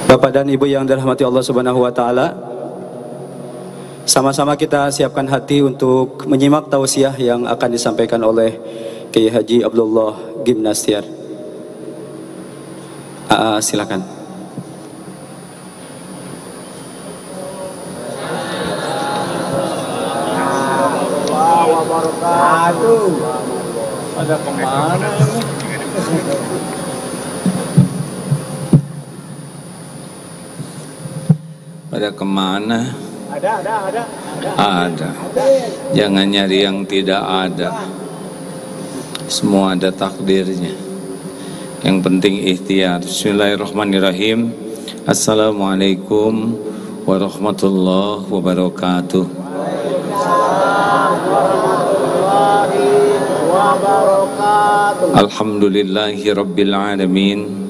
Bapak dan Ibu yang dirahmati Allah Subhanahu wa taala, sama-sama kita siapkan hati untuk menyimak tausiah yang akan disampaikan oleh Kiai Haji Abdullah Gimnastiar. Silakan. Ada kemana ini? Pada kemana? Ada. Jangan nyari yang tidak ada. Semua ada takdirnya. Yang penting ikhtiar. Bismillahirrahmanirrahim. Assalamualaikum warahmatullahi wabarakatuh. Alhamdulillahi rabbil alamin.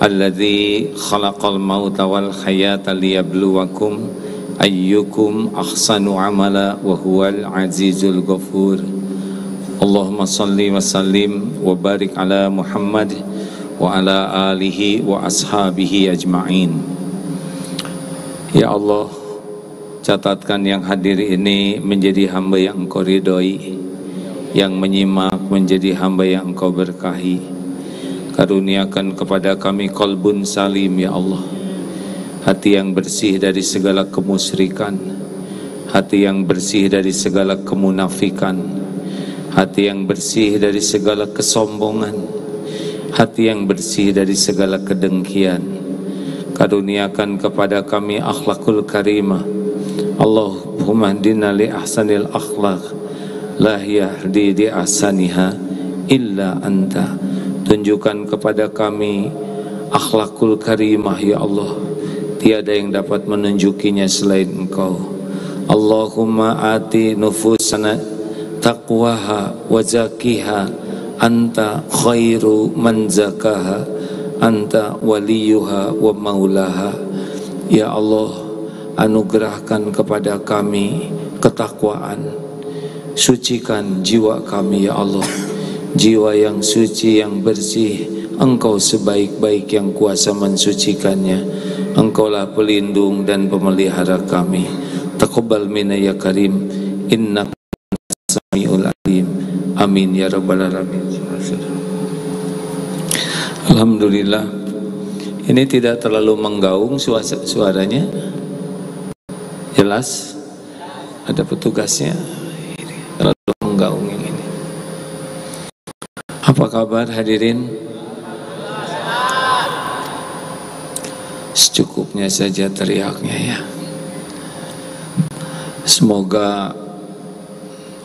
Alladzi khalaqal mauta wal hayata liyabluwakum ayyukum ahsanu amala wa huwal azizul ghafur. Allahumma salli wa sallim wa barik ala Muhammad wa ala alihi wa ashabihi ajma'in. Ya Allah, catatkan yang hadir ini menjadi hamba yang Engkau ridhoi, yang menyimak menjadi hamba yang Engkau berkahi. Karuniakan kepada kami qalbun salim ya Allah, hati yang bersih dari segala kemusyrikan, hati yang bersih dari segala kemunafikan, hati yang bersih dari segala kesombongan, hati yang bersih dari segala kedengkian. Karuniakan kepada kami akhlakul karimah. Allahumma hdina li ahsanil akhlaq la yahdi li ahsaniha illa anta. Tunjukkan kepada kami akhlakul karimah ya Allah, tiada yang dapat menunjukinya selain Engkau. Allahumma ati nufusana taqwaha wa zakiha anta khairu man zakaha anta waliyuha wa maulaha. Ya Allah, anugerahkan kepada kami ketakwaan, sucikan jiwa kami ya Allah, jiwa yang suci, yang bersih. Engkau sebaik-baik yang kuasa mensucikannya. Engkaulah pelindung dan pemelihara kami. Taqabbal minna ya karim, innaka samiul alim. Amin ya rabbal alamin. Alhamdulillah, ini tidak terlalu menggaung suaranya. Jelas? Ada petugasnya. Terlalu menggaung ini. Apa kabar hadirin? Secukupnya saja teriaknya ya. Semoga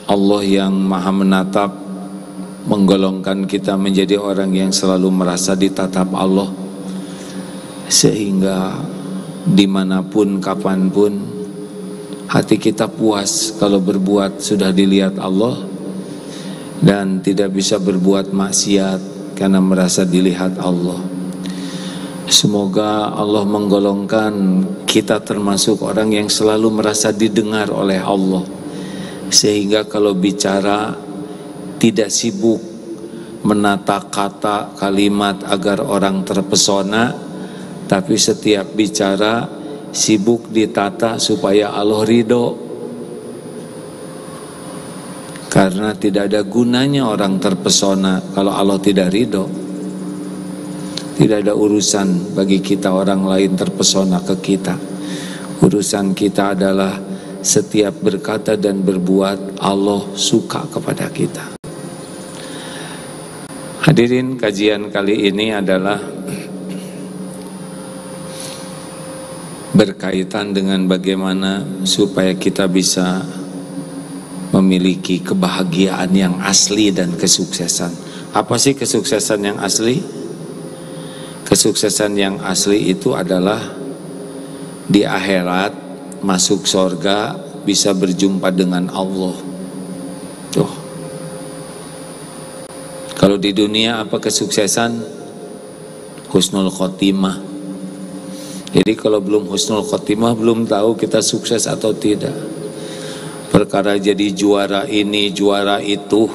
Allah yang maha menatap menggolongkan kita menjadi orang yang selalu merasa ditatap Allah, sehingga dimanapun kapanpun hati kita puas kalau berbuat sudah dilihat Allah, dan tidak bisa berbuat maksiat karena merasa dilihat Allah. Semoga Allah menggolongkan kita termasuk orang yang selalu merasa didengar oleh Allah, sehingga kalau bicara tidak sibuk menata kata kalimat agar orang terpesona, tapi setiap bicara sibuk ditata supaya Allah ridho. Karena tidak ada gunanya orang terpesona kalau Allah tidak ridho. Tidak ada urusan bagi kita orang lain terpesona ke kita. Urusan kita adalah setiap berkata dan berbuat Allah suka kepada kita. Hadirin, kajian kali ini adalah berkaitan dengan bagaimana supaya kita bisa memiliki kebahagiaan yang asli dan kesuksesan. Apa sih kesuksesan yang asli? Kesuksesan yang asli itu adalah di akhirat masuk surga, bisa berjumpa dengan Allah. Tuh. Kalau di dunia apa kesuksesan? Husnul khotimah. Jadi kalau belum husnul khotimah, belum tahu kita sukses atau tidak. Perkara jadi juara ini, juara itu,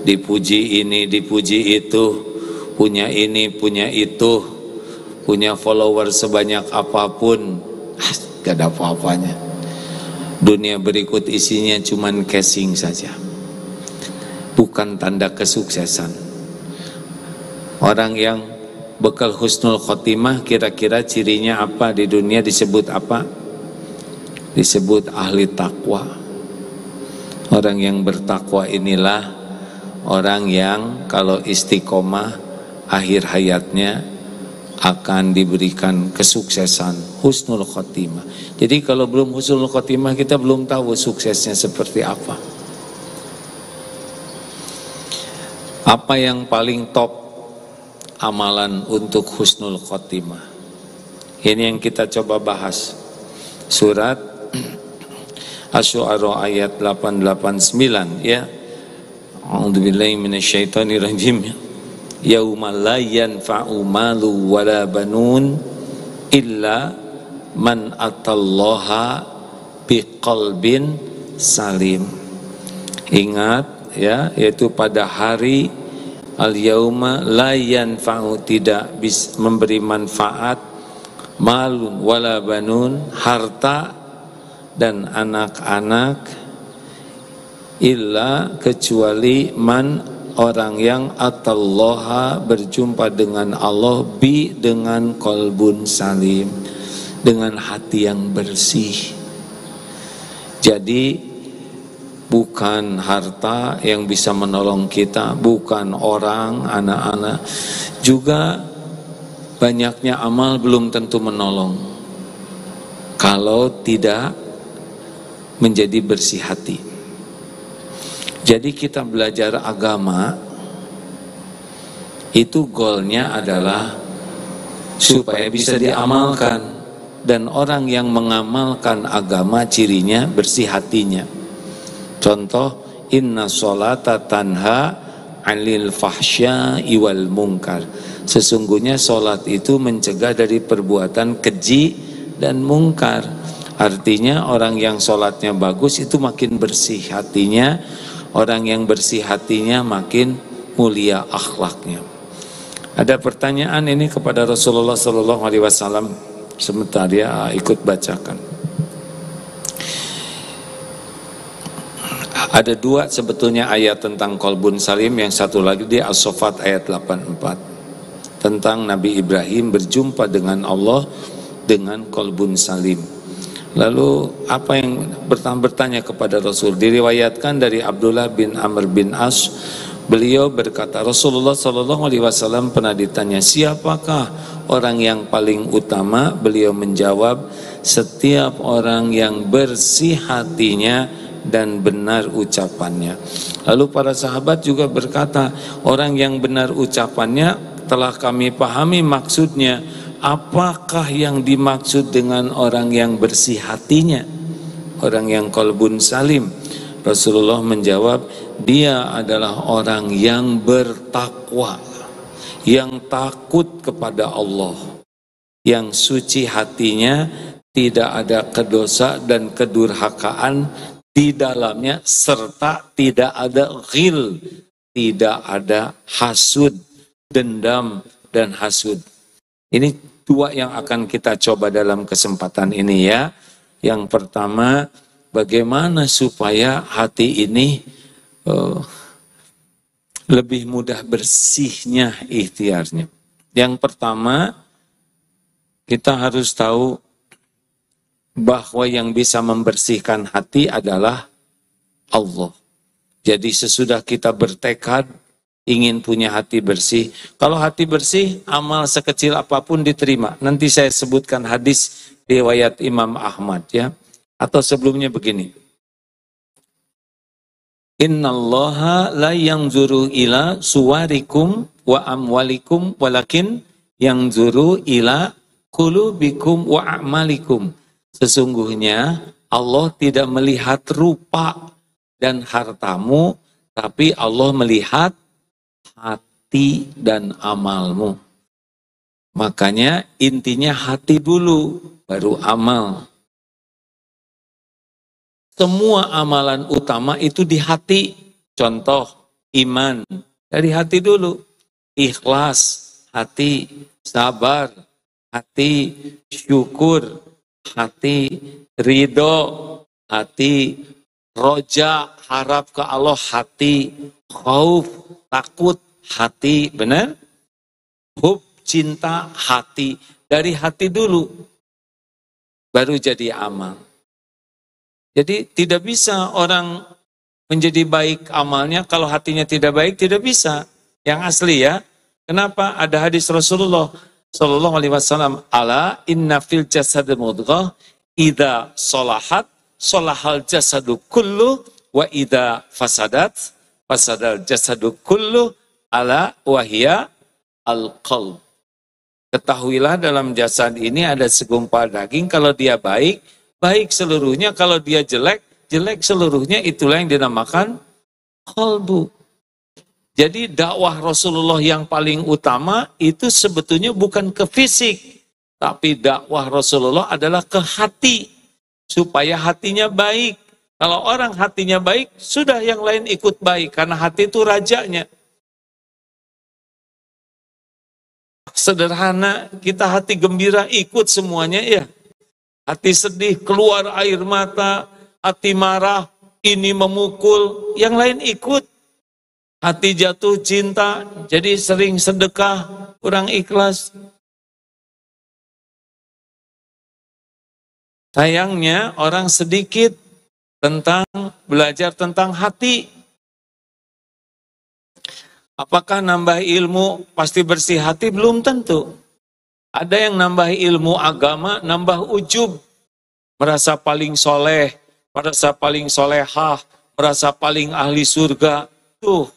dipuji ini, dipuji itu, punya ini, punya itu, punya follower sebanyak apapun, gak ada apa-apanya. Dunia berikut isinya cuman casing saja, bukan tanda kesuksesan. Orang yang bekal husnul khotimah, kira-kira cirinya apa di dunia? Disebut apa? Disebut ahli takwa. Orang yang bertakwa inilah orang yang kalau istiqomah akhir hayatnya akan diberikan kesuksesan, husnul khotimah. Jadi kalau belum husnul khotimah, kita belum tahu suksesnya seperti apa. Apa yang paling top amalan untuk husnul khotimah? Ini yang kita coba bahas. Surat Asy-Syu'ara ayat 889 ya. A'udzubillahi minasyaitonirrajim. Yauma la yanfa'u malu wala banun illa man atallaha biqalbin salim. Ingat ya, yaitu pada hari al-yauma la yanfa'u, tidak bisa memberi manfaat, malun wala banun, harta dan anak-anak, illa kecuali man, orang yang atallaha berjumpa dengan Allah, bi dengan qalbun salim, dengan hati yang bersih. Jadi bukan harta yang bisa menolong kita, bukan orang, anak-anak, juga banyaknya amal belum tentu menolong kalau tidak menjadi bersih hati. Jadi kita belajar agama itu goalnya adalah supaya bisa diamalkan, dan orang yang mengamalkan agama cirinya bersih hatinya. Contoh, inna sholata tanha 'anil fahsya'i wal munkar. Sesungguhnya sholat itu mencegah dari perbuatan keji dan mungkar. Artinya orang yang sholatnya bagus itu makin bersih hatinya. Orang yang bersih hatinya makin mulia akhlaknya. Ada pertanyaan ini kepada Rasulullah SAW. Sebentar ya, ikut bacakan. Ada dua sebetulnya ayat tentang qalbun salim. Yang satu lagi di As-Saffat ayat 84. Tentang Nabi Ibrahim berjumpa dengan Allah dengan qalbun salim. Lalu apa yang bertanya kepada Rasul? Diriwayatkan dari Abdullah bin Amr bin As, beliau berkata, Rasulullah SAW pernah ditanya, siapakah orang yang paling utama? Beliau menjawab, setiap orang yang bersih hatinya dan benar ucapannya. Lalu para sahabat juga berkata, orang yang benar ucapannya telah kami pahami maksudnya. Apakah yang dimaksud dengan orang yang bersih hatinya, orang yang qalbun salim? Rasulullah menjawab, dia adalah orang yang bertakwa, yang takut kepada Allah, yang suci hatinya, tidak ada kedosa dan kedurhakaan di dalamnya, serta tidak ada ghil, tidak ada hasud, dendam dan hasud. Ini dua yang akan kita coba dalam kesempatan ini ya. Yang pertama, bagaimana supaya hati ini lebih mudah bersihnya ikhtiarnya. Yang pertama, kita harus tahu bahwa yang bisa membersihkan hati adalah Allah. Jadi sesudah kita bertekad ingin punya hati bersih. Kalau hati bersih, amal sekecil apapun diterima. Nanti saya sebutkan hadis riwayat Imam Ahmad ya. Atau sebelumnya begini. Innallaha la yanzuru ila suwarikum wa amwalikum walakin yanzuru ila qulubikum wa a'malikum. Sesungguhnya Allah tidak melihat rupa dan hartamu, tapi Allah melihat hati dan amalmu. Makanya intinya hati dulu, baru amal. Semua amalan utama itu di hati. Contoh, iman, dari hati dulu. Ikhlas, hati. Sabar, hati syukur, hati ridho, hati roja, harap ke Allah, hati khauf, takut, hati, benar? Hub, cinta, hati. Dari hati dulu, baru jadi amal. Jadi tidak bisa orang menjadi baik amalnya kalau hatinya tidak baik, tidak bisa. Yang asli ya. Kenapa? Ada hadis Rasulullah Sallallahu Alaihi Wasallam, ala inna fil jasad mudghah idza solahat solahal jasadu kullu wa idza fasadat fasadal jasadu kullu ala wahia al qalb. Ketahuilah dalam jasad ini ada segumpal daging, kalau dia baik, baik seluruhnya, kalau dia jelek, jelek seluruhnya, itulah yang dinamakan qalbu. Jadi dakwah Rasulullah yang paling utama itu sebetulnya bukan ke fisik, tapi dakwah Rasulullah adalah ke hati, supaya hatinya baik. Kalau orang hatinya baik, sudah yang lain ikut baik, karena hati itu rajanya. Sederhana, kita hati gembira ikut semuanya ya. Hati sedih keluar air mata, hati marah ini memukul, yang lain ikut. Hati jatuh cinta, jadi sering sedekah, kurang ikhlas. Sayangnya orang sedikit belajar tentang hati. Apakah nambah ilmu pasti bersih hati? Belum tentu. Ada yang nambah ilmu agama, nambah ujub. Merasa paling soleh, merasa paling solehah, merasa paling ahli surga. Tuh.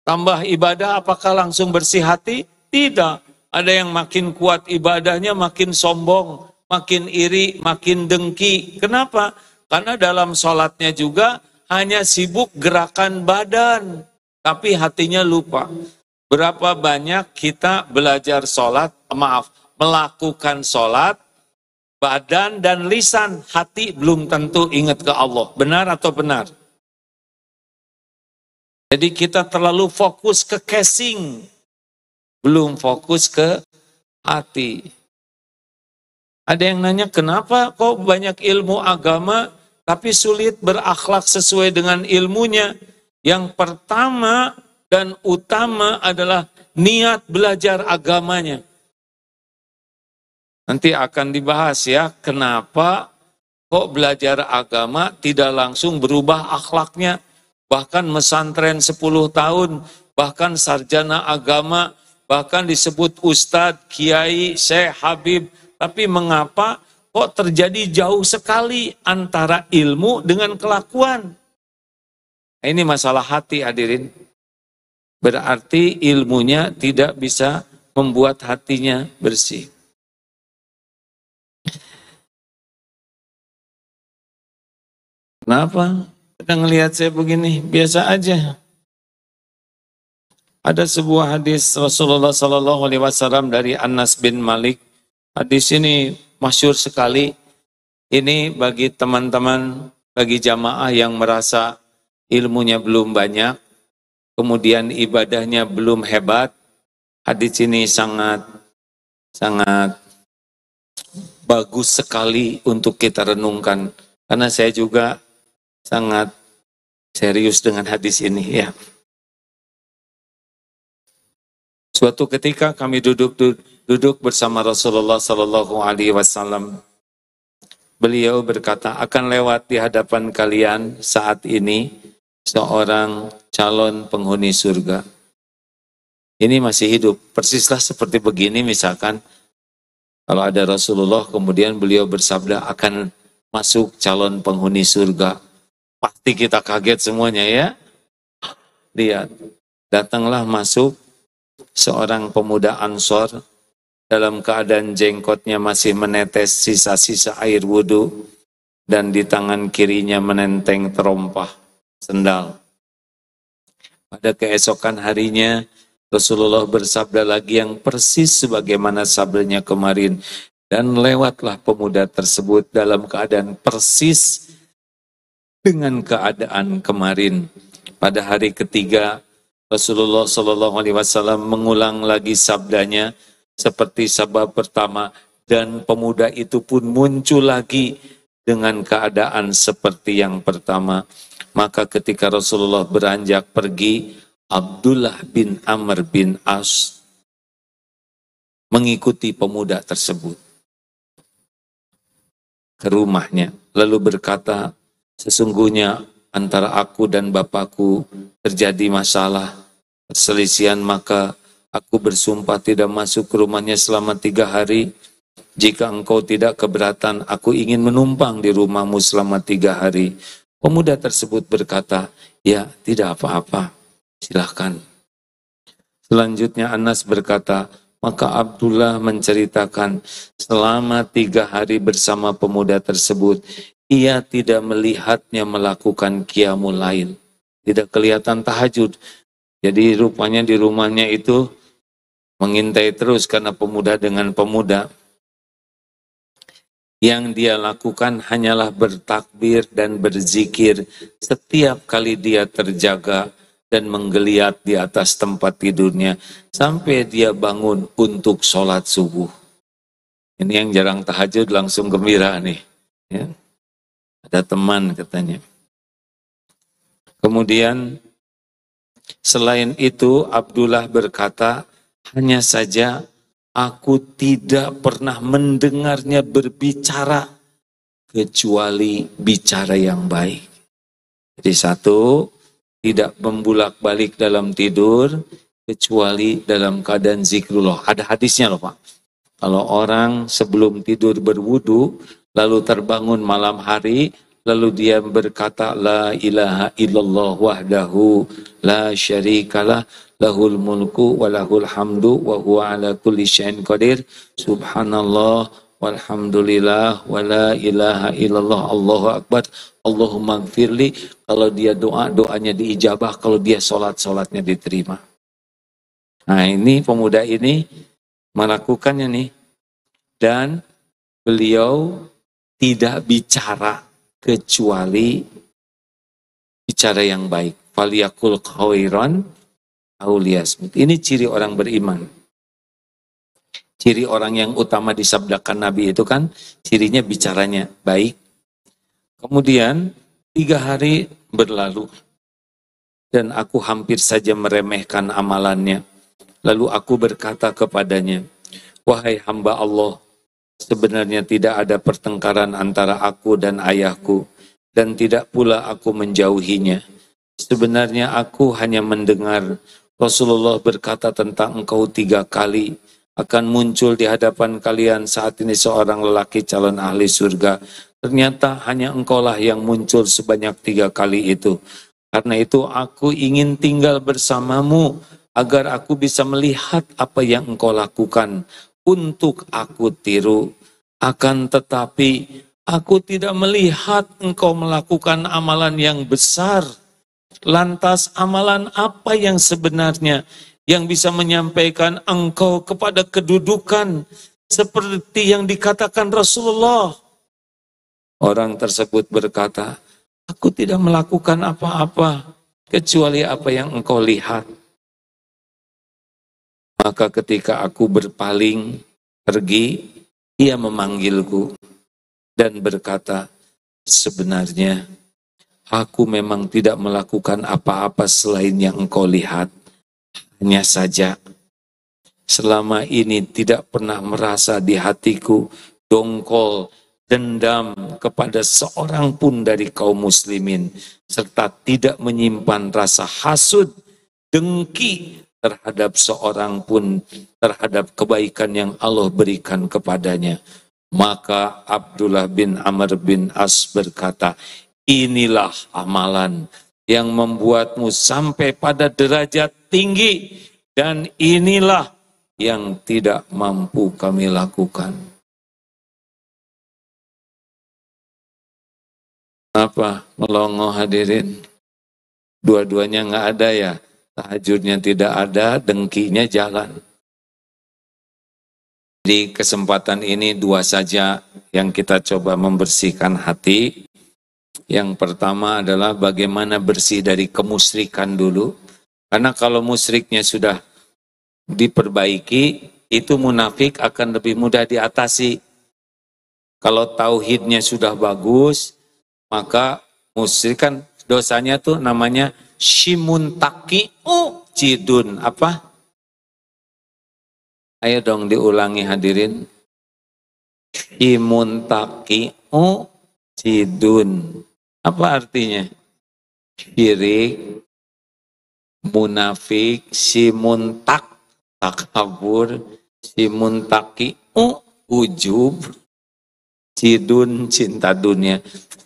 Tambah ibadah, apakah langsung bersih hati? Tidak. Ada yang makin kuat ibadahnya, makin sombong, makin iri, makin dengki. Kenapa? Karena dalam sholatnya juga hanya sibuk gerakan badan, tapi hatinya lupa. Berapa banyak kita belajar sholat, melakukan sholat, badan dan lisan, hati belum tentu ingat ke Allah. Benar atau benar? Jadi kita terlalu fokus ke casing, belum fokus ke hati. Ada yang nanya, kenapa kok banyak ilmu agama, tapi sulit berakhlak sesuai dengan ilmunya? Yang pertama dan utama adalah niat belajar agamanya. Nanti akan dibahas ya, kenapa kok belajar agama tidak langsung berubah akhlaknya. Bahkan mesantren 10 tahun, bahkan sarjana agama, bahkan disebut ustadz, kiai, syekh, habib. Tapi mengapa kok terjadi jauh sekali antara ilmu dengan kelakuan? Ini masalah hati hadirin. Berarti ilmunya tidak bisa membuat hatinya bersih. Kenapa? Kita ngelihat saya begini, biasa aja. Ada sebuah hadis Rasulullah Sallallahu Alaihi Wasallam dari Anas bin Malik. Hadis ini masyhur sekali. Ini bagi teman-teman, bagi jamaah yang merasa ilmunya belum banyak, kemudian ibadahnya belum hebat. Hadis ini sangat bagus sekali untuk kita renungkan. Karena saya juga sangat serius dengan hadis ini ya. Suatu ketika kami duduk bersama Rasulullah Sallallahu Alaihi Wasallam. Beliau berkata, akan lewat di hadapan kalian saat ini seorang calon penghuni surga. Ini masih hidup, persislah seperti begini misalkan. Kalau ada Rasulullah kemudian beliau bersabda akan masuk calon penghuni surga. Pasti kita kaget semuanya ya. Lihat, datanglah masuk seorang pemuda Ansor dalam keadaan jengkotnya masih menetes sisa-sisa air wudhu dan di tangan kirinya menenteng terompah sendal. Pada keesokan harinya Rasulullah bersabda lagi yang persis sebagaimana sabdanya kemarin, dan lewatlah pemuda tersebut dalam keadaan persis dengan keadaan kemarin. Pada hari ketiga Rasulullah Shallallahu Alaihi Wasallam mengulang lagi sabdanya, seperti sabab pertama, dan pemuda itu pun muncul lagi dengan keadaan seperti yang pertama. Maka ketika Rasulullah beranjak pergi, Abdullah bin Amr bin As mengikuti pemuda tersebut ke rumahnya, lalu berkata, sesungguhnya antara aku dan bapakku terjadi masalah, perselisihan, maka aku bersumpah tidak masuk ke rumahnya selama 3 hari. Jika engkau tidak keberatan, aku ingin menumpang di rumahmu selama 3 hari. Pemuda tersebut berkata, ya tidak apa-apa, silahkan. Selanjutnya Anas berkata, maka Abdullah menceritakan selama 3 hari bersama pemuda tersebut, ia tidak melihatnya melakukan qiyamul lail. Tidak kelihatan tahajud. Jadi rupanya di rumahnya itu mengintai terus karena pemuda dengan pemuda. Yang dia lakukan hanyalah bertakbir dan berzikir setiap kali dia terjaga dan menggeliat di atas tempat tidurnya sampai dia bangun untuk sholat subuh. Ini yang jarang tahajud langsung gembira nih. Ya. Ada teman katanya. Kemudian selain itu Abdullah berkata, hanya saja aku tidak pernah mendengarnya berbicara kecuali bicara yang baik. Jadi satu, tidak membulak-balik dalam tidur kecuali dalam keadaan zikrullah. Ada hadisnya loh Pak. Kalau orang sebelum tidur berwudu, lalu terbangun malam hari, lalu dia berkata, la ilaha illallah wahdahu la syarikalah, lahul mulku wa lahul hamdu wa huwa ala kulli syai'in qadir, subhanallah walhamdulillah wa la ilaha illallah, Allahu akbar, Allahumma gfirli. Kalau dia doa, doanya diijabah. Kalau dia sholat, sholatnya diterima. Nah ini pemuda ini melakukannya nih. Dan beliau tidak bicara kecuali bicara yang baik. Faliyakul khairan auliyasmut. Ini ciri orang beriman. Ciri orang yang utama disabdakan Nabi itu kan cirinya bicaranya baik. Kemudian 3 hari berlalu dan aku hampir saja meremehkan amalannya. Lalu aku berkata kepadanya, wahai hamba Allah, sebenarnya tidak ada pertengkaran antara aku dan ayahku, dan tidak pula aku menjauhinya. Sebenarnya aku hanya mendengar Rasulullah berkata tentang engkau 3 kali akan muncul di hadapan kalian saat ini seorang lelaki calon ahli surga. Ternyata hanya engkaulah yang muncul sebanyak 3 kali itu. Karena itu aku ingin tinggal bersamamu agar aku bisa melihat apa yang engkau lakukan untuk aku tiru. Akan tetapi aku tidak melihat engkau melakukan amalan yang besar. Lantas amalan apa yang sebenarnya yang bisa menyampaikan engkau kepada kedudukan seperti yang dikatakan Rasulullah? Orang tersebut berkata, aku tidak melakukan apa-apa kecuali apa yang engkau lihat. Maka ketika aku berpaling pergi, ia memanggilku dan berkata, sebenarnya aku memang tidak melakukan apa-apa selain yang engkau lihat. Hanya saja selama ini tidak pernah merasa di hatiku dongkol, dendam kepada seorang pun dari kaum muslimin, serta tidak menyimpan rasa hasud, dengki terhadap seorang pun terhadap kebaikan yang Allah berikan kepadanya. Maka Abdullah bin Amr bin As berkata, inilah amalan yang membuatmu sampai pada derajat tinggi, dan inilah yang tidak mampu kami lakukan. Apa? Melongo hadirin? Dua-duanya nggak ada ya? Tahajudnya tidak ada, dengkinya jalan. Di kesempatan ini 2 saja yang kita coba membersihkan hati. Yang pertama adalah bagaimana bersih dari kemusyrikan dulu. Karena kalau musyriknya sudah diperbaiki, itu munafik akan lebih mudah diatasi. Kalau tauhidnya sudah bagus, maka musyrik kan dosanya tuh namanya shimuntaki'u jidun. Apa? Ayo dong diulangi hadirin. Shimuntaki'u jidun. Apa artinya? Syirik, munafik, shimuntak, takabur, shimuntaki'u ujub, jidun, cinta dunia.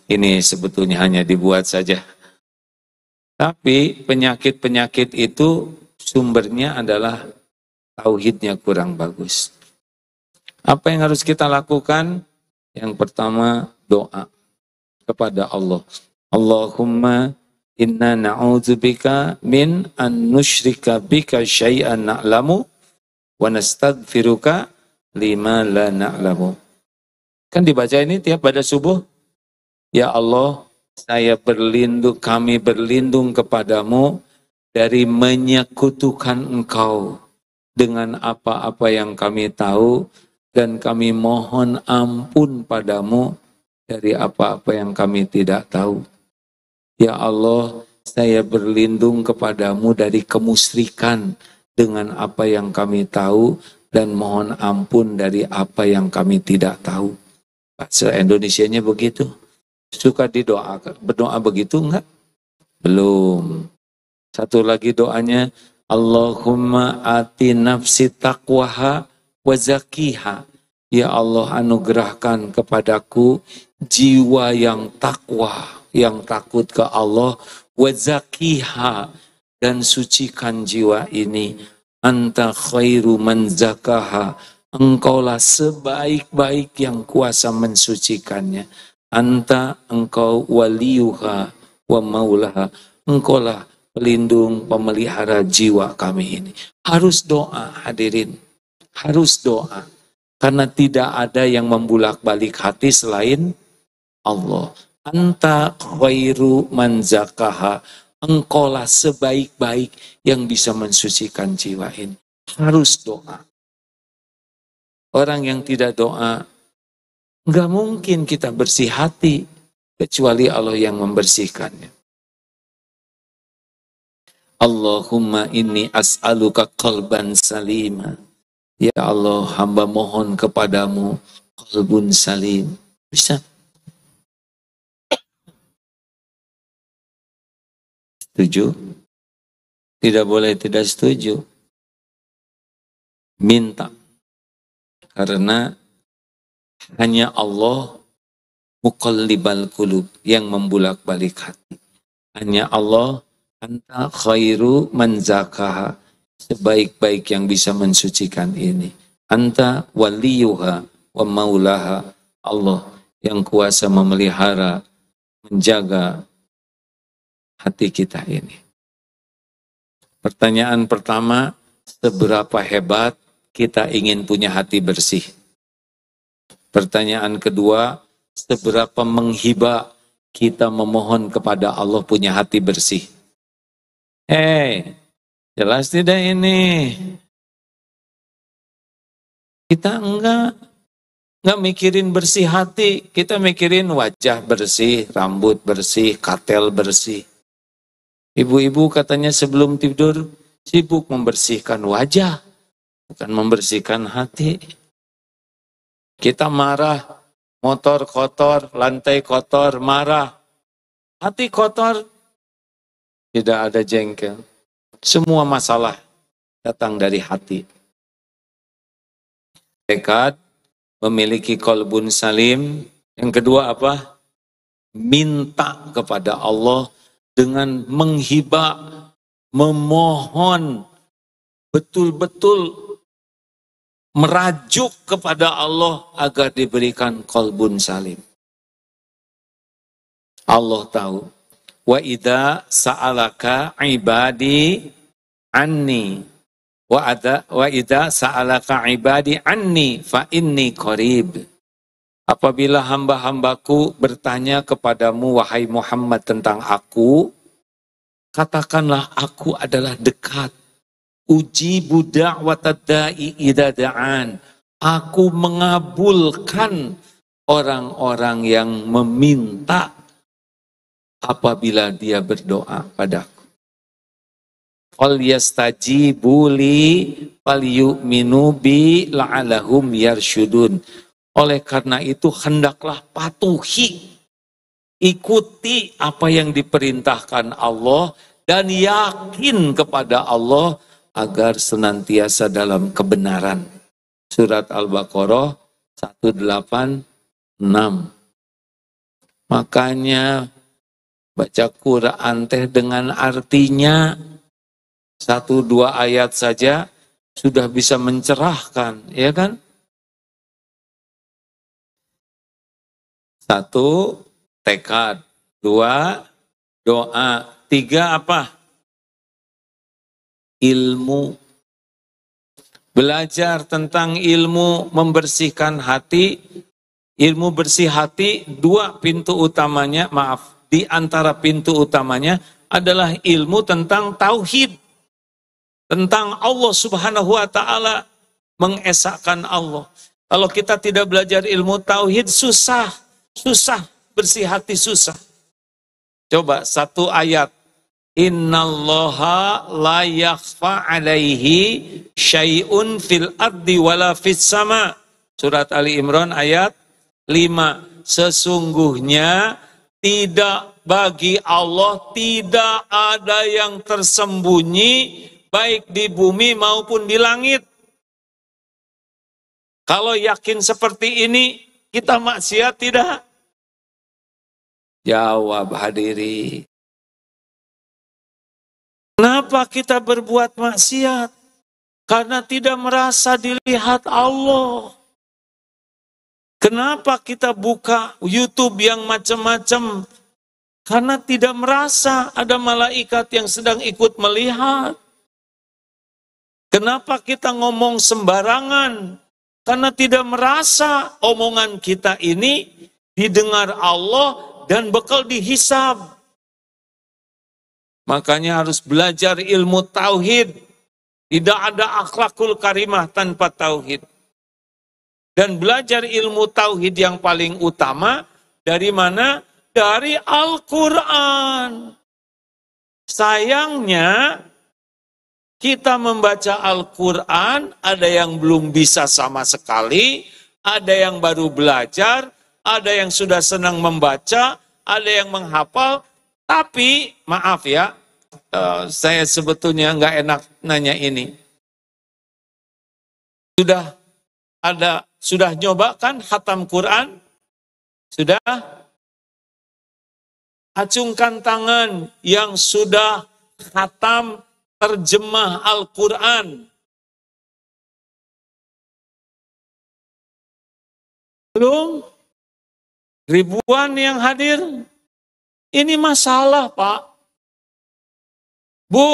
Ini sebetulnya hanya dibuat saja. Tapi penyakit-penyakit itu sumbernya adalah tauhidnya kurang bagus. Apa yang harus kita lakukan? Yang pertama, doa kepada Allah. Allahumma inna na'udzubika min an nusyrika bika syai'an na'lamu wa nastaghfiruka lima la na'lamu. Kan dibaca ini tiap pada subuh. Ya Allah, kami berlindung kepadamu dari menyekutukan Engkau dengan apa-apa yang kami tahu, dan kami mohon ampun padamu dari apa-apa yang kami tidak tahu. Ya Allah, saya berlindung kepadamu dari kemusyrikan dengan apa yang kami tahu, dan mohon ampun dari apa yang kami tidak tahu. Bahasa Indonesianya begitu. Suka berdoa begitu enggak? Belum. Satu lagi doanya, Allahumma ati nafsi taqwaha wa zakiha. Ya Allah, anugerahkan kepadaku jiwa yang takwa, yang takut ke Allah, wa zakiha, dan sucikan jiwa ini. Anta khairu man zakaha. Engkaulah sebaik-baik yang kuasa mensucikannya. Anta, engkau waliyuha wa maulaha. Engkaulah pelindung, pemelihara jiwa kami ini. Harus doa, hadirin. Harus doa. Karena tidak ada yang membulak-balik hati selain Allah. Anta khairu man zakaha. Engkaulah sebaik-baik yang bisa mensucikan jiwa ini. Harus doa. Orang yang tidak doa, nggak mungkin kita bersih hati, kecuali Allah yang membersihkannya. Allahumma inni as'aluka qalban salima. Ya Allah, hamba mohon kepadamu qalbun salim. Bisa? Setuju? Tidak boleh tidak setuju. Minta. Karena hanya Allah muqallibal qulub, yang membulak-balik hati. Hanya Allah, anta khairu man zakaha, sebaik-baik yang bisa mensucikan ini. Anta waliyuha wa maulaha, Allah yang kuasa memelihara, menjaga hati kita ini. Pertanyaan pertama, seberapa hebat kita ingin punya hati bersih? Pertanyaan kedua, seberapa menghibah kita memohon kepada Allah punya hati bersih? Jelas tidak ini? Kita enggak mikirin bersih hati, kita mikirin wajah bersih, rambut bersih, katel bersih. Ibu-ibu katanya sebelum tidur sibuk membersihkan wajah, bukan membersihkan hati. Kita marah, motor kotor, lantai kotor, marah. Hati kotor, tidak ada jengkel. Semua masalah datang dari hati. Tekad, memiliki qalbun salim. Yang kedua apa? Minta kepada Allah dengan menghibah, memohon, betul-betul merajuk kepada Allah agar diberikan qalbun salim. Allah tahu. Wa idza sa'alaka ibadi anni wa idza sa'alaka ibadi anni fa inni qarib. Apabila hamba-hambaku bertanya kepadamu wahai Muhammad tentang aku, katakanlah aku adalah dekat. Ujibu da'watad da'i idza da'an. Aku mengabulkan orang-orang yang meminta apabila dia berdoa padaku. Falyastajibu li falyu'minu bi la'allahum yarsyudun. Oleh karena itu hendaklah patuhi, ikuti apa yang diperintahkan Allah dan yakin kepada Allah agar senantiasa dalam kebenaran. Surat Al-Baqarah 186. Makanya baca Quran teh dengan artinya, 1-2 ayat saja sudah bisa mencerahkan, ya kan? 1, tekad. 2, doa. 3, apa? Ilmu. Belajar tentang ilmu membersihkan hati. Ilmu bersih hati, 2 pintu utamanya, di antara pintu utamanya adalah ilmu tentang tauhid. Tentang Allah Subhanahu wa ta'ala, mengesahkan Allah. Kalau kita tidak belajar ilmu tauhid, susah bersih hati, susah. Coba 1 ayat. Innallaha la yakhfa alaihi syai'un fil ardi wala fis sama. Surat Ali Imran ayat 5. Sesungguhnya tidak bagi Allah tidak ada yang tersembunyi baik di bumi maupun di langit. Kalau yakin seperti ini, kita maksiat tidak? Jawab hadiri. Kenapa kita berbuat maksiat? Karena tidak merasa dilihat Allah. Kenapa kita buka YouTube yang macam-macam? Karena tidak merasa ada malaikat yang sedang ikut melihat. Kenapa kita ngomong sembarangan? Karena tidak merasa omongan kita ini didengar Allah dan bakal dihisab. Makanya harus belajar ilmu tauhid. Tidak ada akhlakul karimah tanpa tauhid. Dan belajar ilmu tauhid yang paling utama dari mana? Dari Al-Quran. Sayangnya kita membaca Al-Quran, ada yang belum bisa sama sekali, ada yang baru belajar, ada yang sudah senang membaca, ada yang menghafal. Tapi maaf ya, saya sebetulnya nggak enak nanya ini. Sudah nyoba kan khatam Quran? Sudah? Acungkan tangan yang sudah khatam terjemah Al-Quran. Belum? Ribuan yang hadir. Ini masalah, Pak. Bu,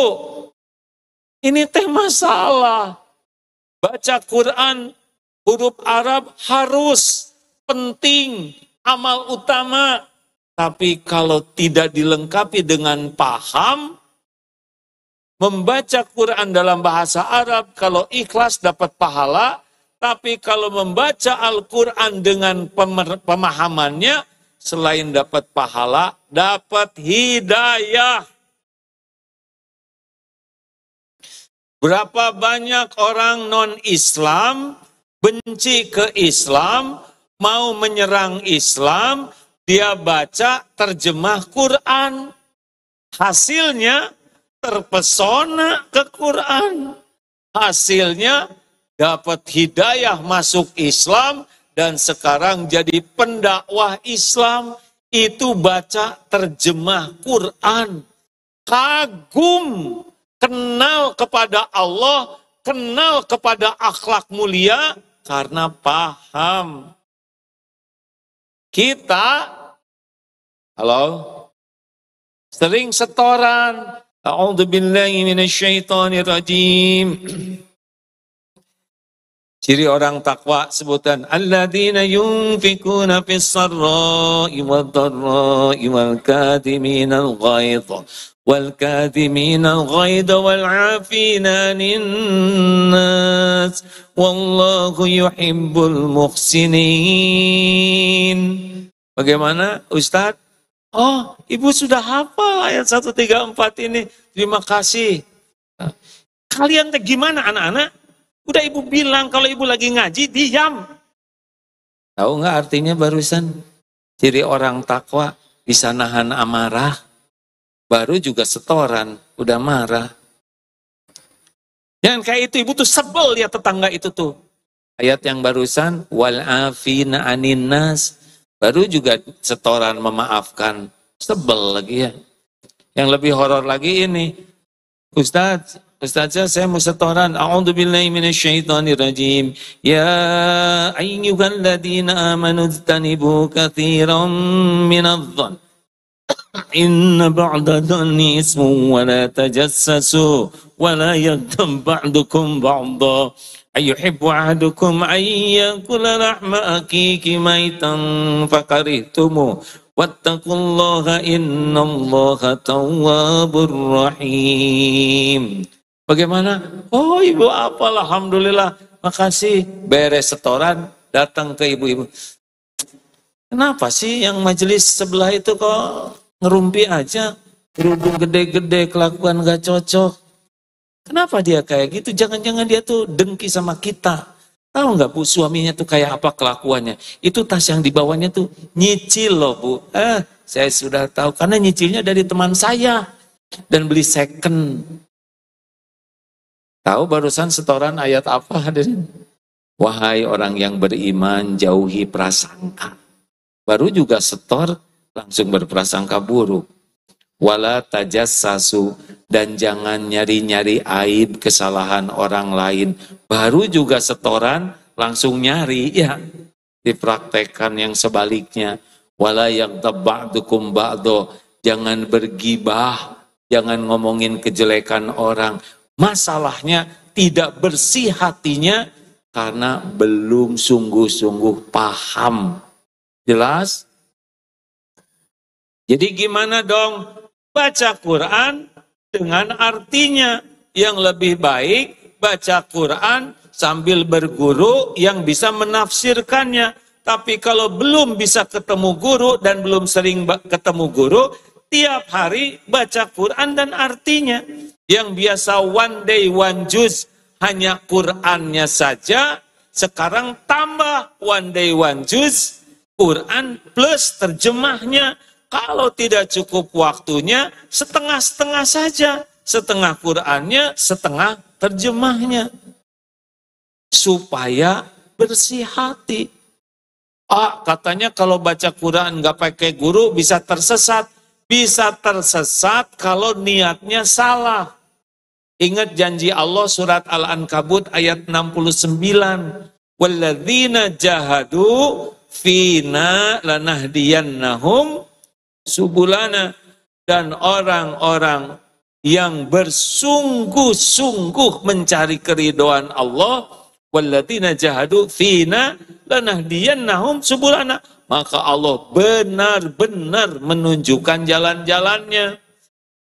ini teh masalah. Baca Quran, huruf Arab harus, penting, amal utama. Tapi kalau tidak dilengkapi dengan paham, membaca Quran dalam bahasa Arab, kalau ikhlas dapat pahala, tapi kalau membaca Al-Quran dengan pemahamannya, selain dapat pahala, dapat hidayah. Berapa banyak orang non-Islam benci ke Islam, mau menyerang Islam, dia baca terjemah Quran. Hasilnya terpesona ke Quran. Hasilnya dapat hidayah masuk Islam dan sekarang jadi pendakwah Islam. Itu baca terjemah Quran. Kagum, kenal kepada Allah, kenal kepada akhlak mulia karena paham. Kita, halo, sering setoran. A'udzubillahi minasyaitonirrajim. Ciri orang takwa sebutan alladzina yunfikuna fis sarra'i wad-dharra'i wal kadhiminal ghaidha wal 'afina 'anil nas wallahu yuhibbul muhsinin. Bagaimana Ustaz? Oh, Ibu sudah hafal ayat 134 ini. Terima kasih. Kalian gimana anak-anak? Udah Ibu bilang kalau Ibu lagi ngaji, diam. Tahu nggak artinya barusan? Ciri orang takwa bisa nahan amarah. Baru juga setoran, udah marah. Jangan kayak itu, Ibu tuh sebel lihat tetangga itu tuh. Ayat yang barusan, wal afina anin nas. Baru juga setoran memaafkan. Sebel lagi ya. Yang lebih horor lagi ini. Ustazah, saya mau setoran. A'udzubillahi minasyaitonirrajim. Ya ayyuhalladzina amanu ijtanibu katsiran minadh-dhann. Inna ba'da dhanni ismun wa la tajassasu wa la yaghtab ba'dukum ba'dha. Ayyuhibbu ahadukum an yakula lahma akhihi maitan fakarihtumu. Wattaqullaha innallaha tawwabur rahim. Bagaimana? Oh, Ibu hafal, alhamdulillah. Makasih. Beres setoran, datang ke ibu-ibu. Kenapa sih yang majelis sebelah itu kok ngerumpi aja? Kerudung gede-gede, kelakuan gak cocok. Kenapa dia kayak gitu? Jangan-jangan dia tuh dengki sama kita. Tahu nggak Bu, suaminya tuh kayak apa kelakuannya? Itu tas yang dibawanya tuh nyicil loh Bu. Saya sudah tahu karena nyicilnya dari teman saya dan beli second. Tahu barusan setoran ayat apa hadirin? Wahai orang yang beriman, jauhi prasangka. Baru juga setor langsung berprasangka buruk. Wala tajassasu, dan jangan nyari-nyari aib kesalahan orang lain. Baru juga setoran langsung nyari, ya dipraktekkan yang sebaliknya. Wala yaghtab ba'dukum ba'dha, jangan bergibah, jangan ngomongin kejelekan orang. Masalahnya tidak bersih hatinya karena belum sungguh-sungguh paham. Jelas? Jadi gimana dong? Baca Quran dengan artinya. Yang lebih baik baca Quran sambil berguru yang bisa menafsirkannya. Tapi kalau belum bisa ketemu guru dan belum sering ketemu guru, tiap hari baca Quran dan artinya. Yang biasa one day one juz hanya Qurannya saja, sekarang tambah one day one juz, Quran plus terjemahnya. Kalau tidak cukup waktunya, setengah-setengah saja. Setengah Qurannya, setengah terjemahnya. Supaya bersih hati. Katanya kalau baca Quran nggak pakai guru bisa tersesat. Bisa tersesat kalau niatnya salah. Ingat janji Allah surat Al-Ankabut ayat 69. Walladzina jahadu fina lanahdiyannahum subulana, dan orang-orang yang bersungguh-sungguh mencari keridhaan Allah, walladzina jahadu fina lanahdiyannahum subulana, maka Allah benar-benar menunjukkan jalan-jalannya.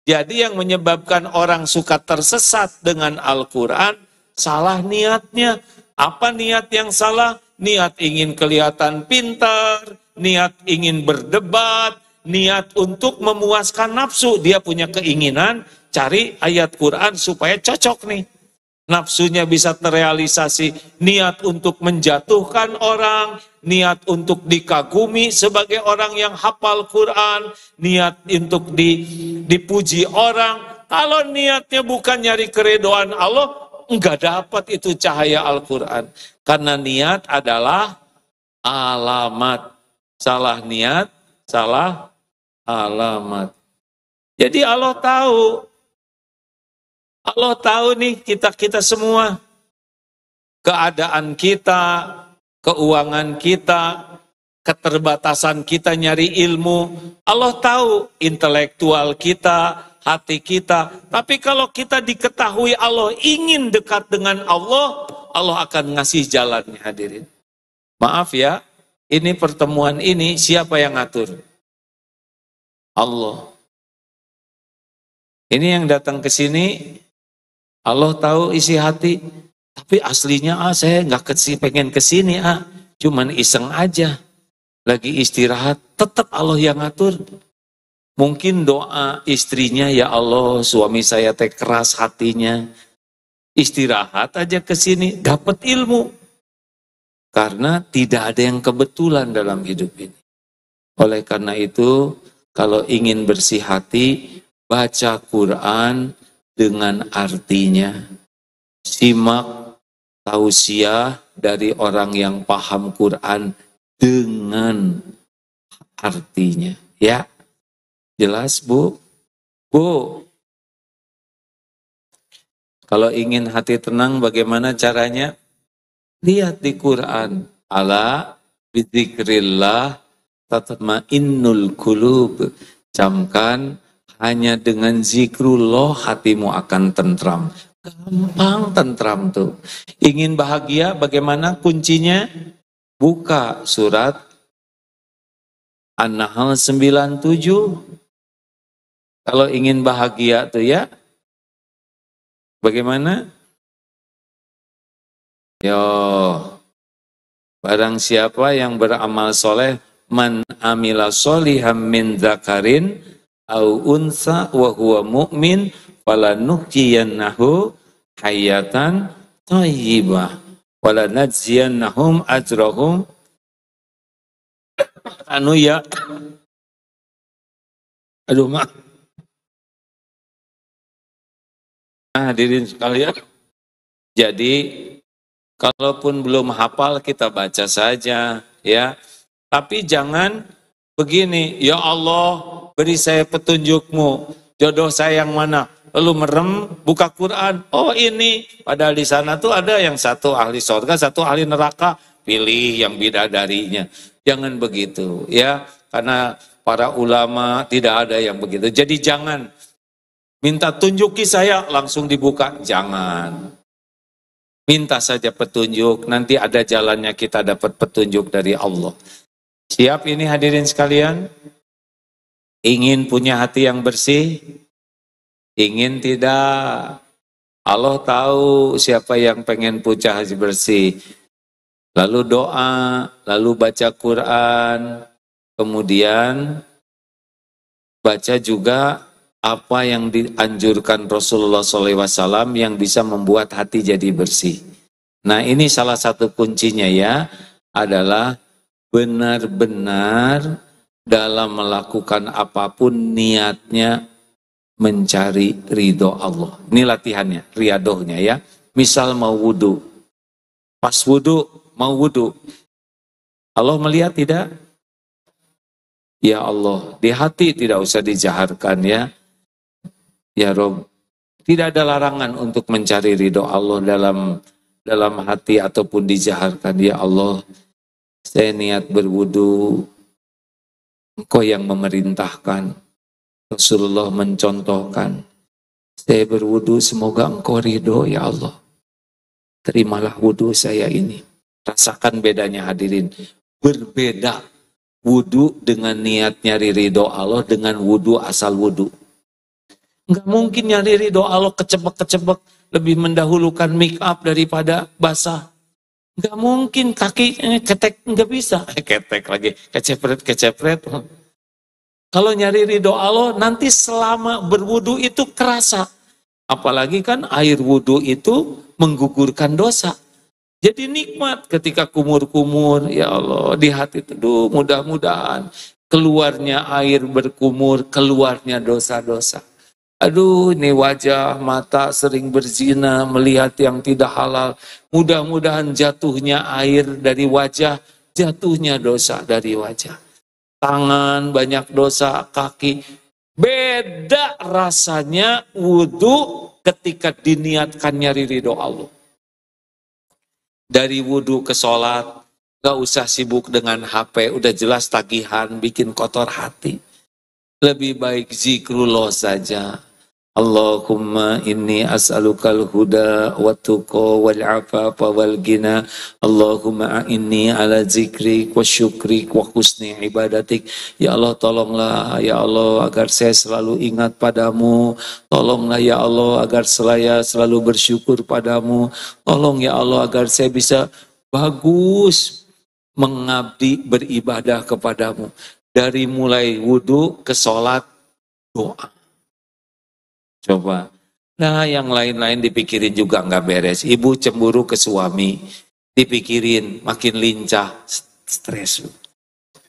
Jadi yang menyebabkan orang suka tersesat dengan Al-Quran, salah niatnya. Apa niat yang salah? Niat ingin kelihatan pintar, niat ingin berdebat, niat untuk memuaskan nafsu. Dia punya keinginan cari ayat Quran supaya cocok nih. Nafsunya bisa terrealisasi. Niat untuk menjatuhkan orang, niat untuk dikagumi sebagai orang yang hafal Quran, niat untuk dipuji orang. Kalau niatnya bukan nyari keridhaan Allah, enggak dapat itu cahaya Al-Quran. Karena niat adalah alamat. Salah niat, salah alamat. Jadi Allah tahu nih kita semua. Keadaan kita, keuangan kita, keterbatasan kita nyari ilmu. Allah tahu intelektual kita, hati kita. Tapi kalau kita diketahui Allah, ingin dekat dengan Allah, Allah akan ngasih jalannya, hadirin. Maaf ya, ini pertemuan ini siapa yang ngatur? Allah. Ini yang datang ke sini, Allah tahu isi hati, tapi aslinya saya nggak pengen ke sini, cuman iseng aja. Lagi istirahat, tetap Allah yang ngatur. Mungkin doa istrinya, ya Allah, suami saya teh keras hatinya. Istirahat aja ke sini, dapat ilmu. Karena tidak ada yang kebetulan dalam hidup ini. Oleh karena itu, kalau ingin bersih hati, baca Quran dengan artinya. Simak tausiah dari orang yang paham Quran dengan artinya. Ya, jelas Bu? Bu, kalau ingin hati tenang bagaimana caranya? Lihat di Quran. Ala bidzikrillah tatma'innul qulub. Camkan, hanya dengan zikrullah hatimu akan tentram. Gampang tentram tuh. Ingin bahagia bagaimana kuncinya? Buka surat An-Nahl 97. Kalau ingin bahagia tuh ya, bagaimana? Yo, barang siapa yang beramal soleh, man amila soliham min zakarin au unsa wa huwa mu'min falanuhyiyannahu hayatan thayyibah walanajziyannahum ajrahum ya. Aduh, maaf. Hadirin sekalian, jadi kalaupun belum hafal kita baca saja ya. Tapi jangan begini, ya Allah beri saya petunjukmu, jodoh saya yang mana? Lalu merem, buka Quran, oh ini, padahal di sana tuh ada yang satu ahli surga, satu ahli neraka, pilih yang bidadarinya. Jangan begitu ya, karena para ulama tidak ada yang begitu. Jadi jangan minta tunjuki saya langsung dibuka, jangan. Minta saja petunjuk, nanti ada jalannya kita dapat petunjuk dari Allah. Siap ini hadirin sekalian? Ingin punya hati yang bersih? Ingin tidak? Allah tahu siapa yang pengen punya hati bersih. Lalu doa, lalu baca Quran, kemudian baca juga apa yang dianjurkan Rasulullah SAW yang bisa membuat hati jadi bersih. Nah ini salah satu kuncinya ya, adalah benar-benar dalam melakukan apapun niatnya mencari ridho Allah. Ini latihannya, riadohnya ya. Misal mau wudhu, pas wudhu, mau wudhu, Allah melihat tidak? Ya Allah, di hati tidak usah dijaharkan ya. Ya Rob, tidak ada larangan untuk mencari ridho Allah dalam hati ataupun dijaharkan. Ya Allah, saya niat berwudu, Engkau yang memerintahkan, Rasulullah mencontohkan. Saya berwudu, semoga Engkau ridho ya Allah. Terimalah wudu saya ini. Rasakan bedanya hadirin. Berbeda wudu dengan niat nyari ridho Allah dengan wudu asal wudu. Enggak mungkin nyari ridho Allah kecebek-kecebek, lebih mendahulukan make up daripada basah. Enggak mungkin kaki ketek, enggak bisa. Ketek lagi, kecepret. Kalau nyari ridho Allah, nanti selama berwudu itu kerasa. Apalagi kan air wudu itu menggugurkan dosa. Jadi nikmat ketika kumur-kumur, ya Allah, di hati itu, mudah-mudahan keluarnya air berkumur, keluarnya dosa-dosa. Aduh, ini wajah, mata sering berzina, melihat yang tidak halal. Mudah-mudahan jatuhnya air dari wajah, jatuhnya dosa dari wajah. Tangan banyak dosa, kaki. Beda rasanya wudhu ketika diniatkan nyari ridho Allah. Dari wudhu ke sholat, gak usah sibuk dengan HP, udah jelas tagihan, bikin kotor hati. Lebih baik zikrullah saja. Allahumma inni as'alukal huda wa tuqa wal afafa wal ghina. Allahumma inni ala zikrik wa syukrik wa husni ibadatik. Ya Allah, tolonglah ya Allah agar saya selalu ingat padamu. Tolonglah ya Allah agar saya selalu bersyukur padamu. Tolong ya Allah agar saya bisa bagus mengabdi beribadah kepadamu. Dari mulai wudhu ke sholat, doa. Coba. Nah yang lain-lain dipikirin juga nggak beres. Ibu cemburu ke suami, dipikirin makin lincah, stres.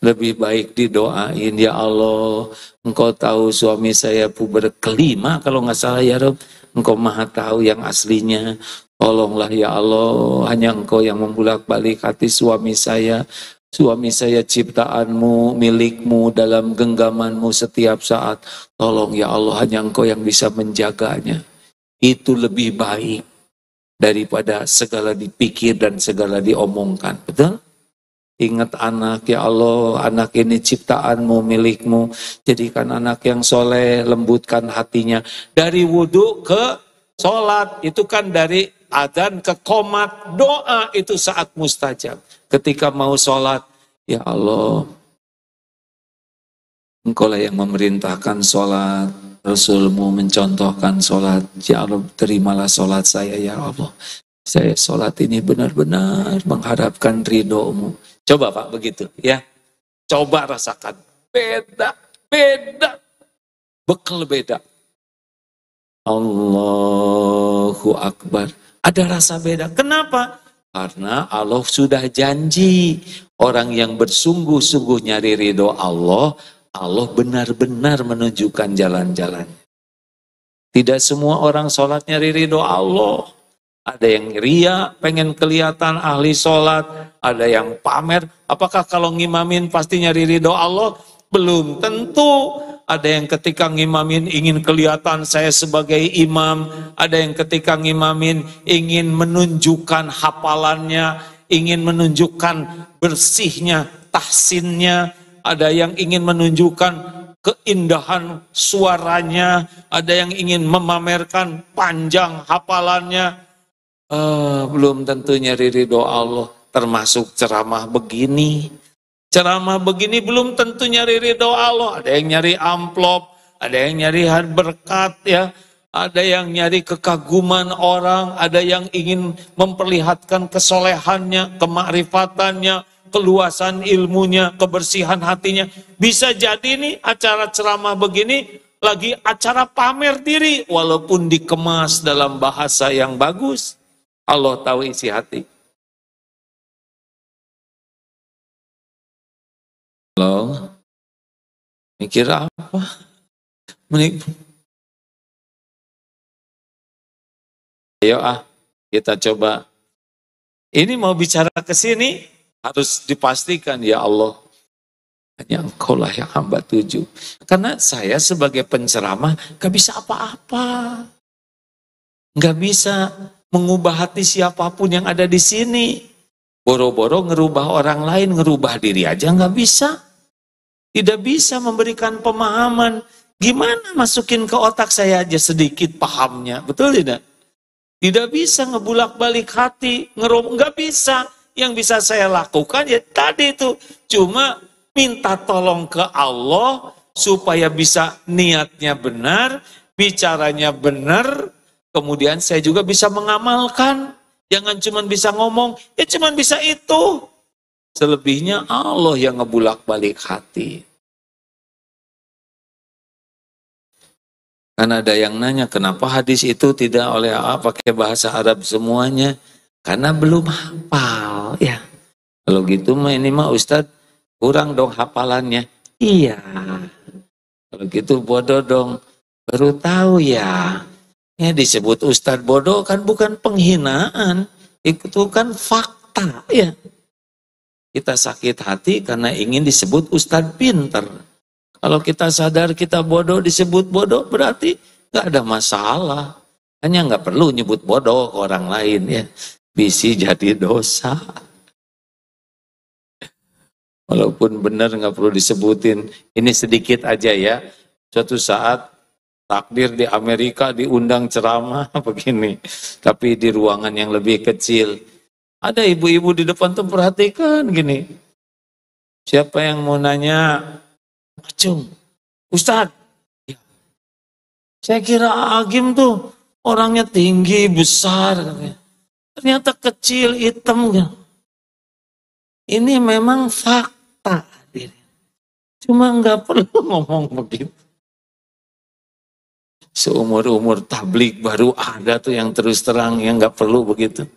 Lebih baik didoain, ya Allah, Engkau tahu suami saya puber kelima kalau nggak salah ya Rob. Engkau maha tahu yang aslinya. Tolonglah ya Allah, hanya Engkau yang membulak-balik hati suami saya. Suami saya ciptaanmu, milikmu, dalam genggamanmu setiap saat. Tolong ya Allah, hanya Engkau yang bisa menjaganya. Itu lebih baik daripada segala dipikir dan segala diomongkan. Betul? Ingat anak, ya Allah, anak ini ciptaanmu, milikmu. Jadikan anak yang soleh, lembutkan hatinya. Dari wudhu ke sholat, itu kan dari adzan ke qomat. Doa itu saat mustajab. Ketika mau sholat, ya Allah, Engkau lah yang memerintahkan sholat, Rasulmu mencontohkan sholat. Ya Allah, terimalah sholat saya ya Allah. Saya sholat ini benar-benar mengharapkan ridho-Mu. Coba Pak begitu ya. Coba rasakan. Beda. Bekal beda. Allahu Akbar. Ada rasa beda. Kenapa? Karena Allah sudah janji. Orang yang bersungguh-sungguh nyari ridho Allah, Allah benar-benar menunjukkan jalan-jalan. Tidak semua orang sholat nyari ridho Allah. Ada yang ria, pengen kelihatan ahli sholat. Ada yang pamer. Apakah kalau ngimamin pasti nyari ridho Allah? Belum tentu. Ada yang ketika ngimamin ingin kelihatan saya sebagai imam. Ada yang ketika ngimamin ingin menunjukkan hafalannya. Ingin menunjukkan bersihnya, tahsinnya. Ada yang ingin menunjukkan keindahan suaranya. Ada yang ingin memamerkan panjang hafalannya. Belum tentu nyari ridho Allah, termasuk ceramah begini. Ceramah begini belum tentu nyari ridho Allah. Ada yang nyari amplop, ada yang nyari berkat ya, ada yang nyari kekaguman orang, ada yang ingin memperlihatkan kesolehannya, kemakrifatannya, keluasan ilmunya, kebersihan hatinya. Bisa jadi nih acara ceramah begini lagi acara pamer diri, walaupun dikemas dalam bahasa yang bagus. Allah tahu isi hati. Halo? Mikir apa? Ayo kita coba. Ini mau bicara ke sini, harus dipastikan ya Allah. Hanya Engkau lah yang hamba tuju. Karena saya sebagai penceramah gak bisa apa-apa. Gak bisa mengubah hati siapapun yang ada di sini. Boro-boro ngerubah orang lain, ngerubah diri aja nggak bisa. Tidak bisa memberikan pemahaman. Gimana masukin ke otak saya aja sedikit pahamnya, betul tidak? Tidak bisa ngebulak-balik hati, nggak bisa. Yang bisa saya lakukan ya tadi itu, cuma minta tolong ke Allah supaya bisa niatnya benar, bicaranya benar. Kemudian saya juga bisa mengamalkan. Jangan cuma bisa ngomong, ya cuma bisa itu. Selebihnya Allah yang ngebulak-balik hati. Kan ada yang nanya, kenapa hadis itu tidak oleh pakai bahasa Arab semuanya? Karena belum hafal. Ya, kalau gitu ini mah Ustadz kurang dong hafalannya. Iya. Kalau gitu bodoh dong. Baru tahu ya. Ya disebut Ustadz bodoh kan bukan penghinaan, itu kan fakta ya. Kita sakit hati karena ingin disebut Ustadz pinter. Kalau kita sadar kita bodoh disebut bodoh berarti gak ada masalah. Hanya gak perlu nyebut bodoh ke orang lain ya. Bisi jadi dosa. Walaupun benar gak perlu disebutin. Ini sedikit aja ya. Suatu saat Takdir di Amerika diundang ceramah begini, tapi di ruangan yang lebih kecil. Ada ibu-ibu di depan tuh perhatikan gini. Siapa yang mau nanya? Acung, Ustadz. Ya. Saya kira Agim tuh orangnya tinggi, besar. Ternyata kecil, hitam. Ini memang fakta. Cuma nggak perlu ngomong begitu. Seumur-umur tablik baru ada tuh yang terus terang, yang nggak perlu begitu.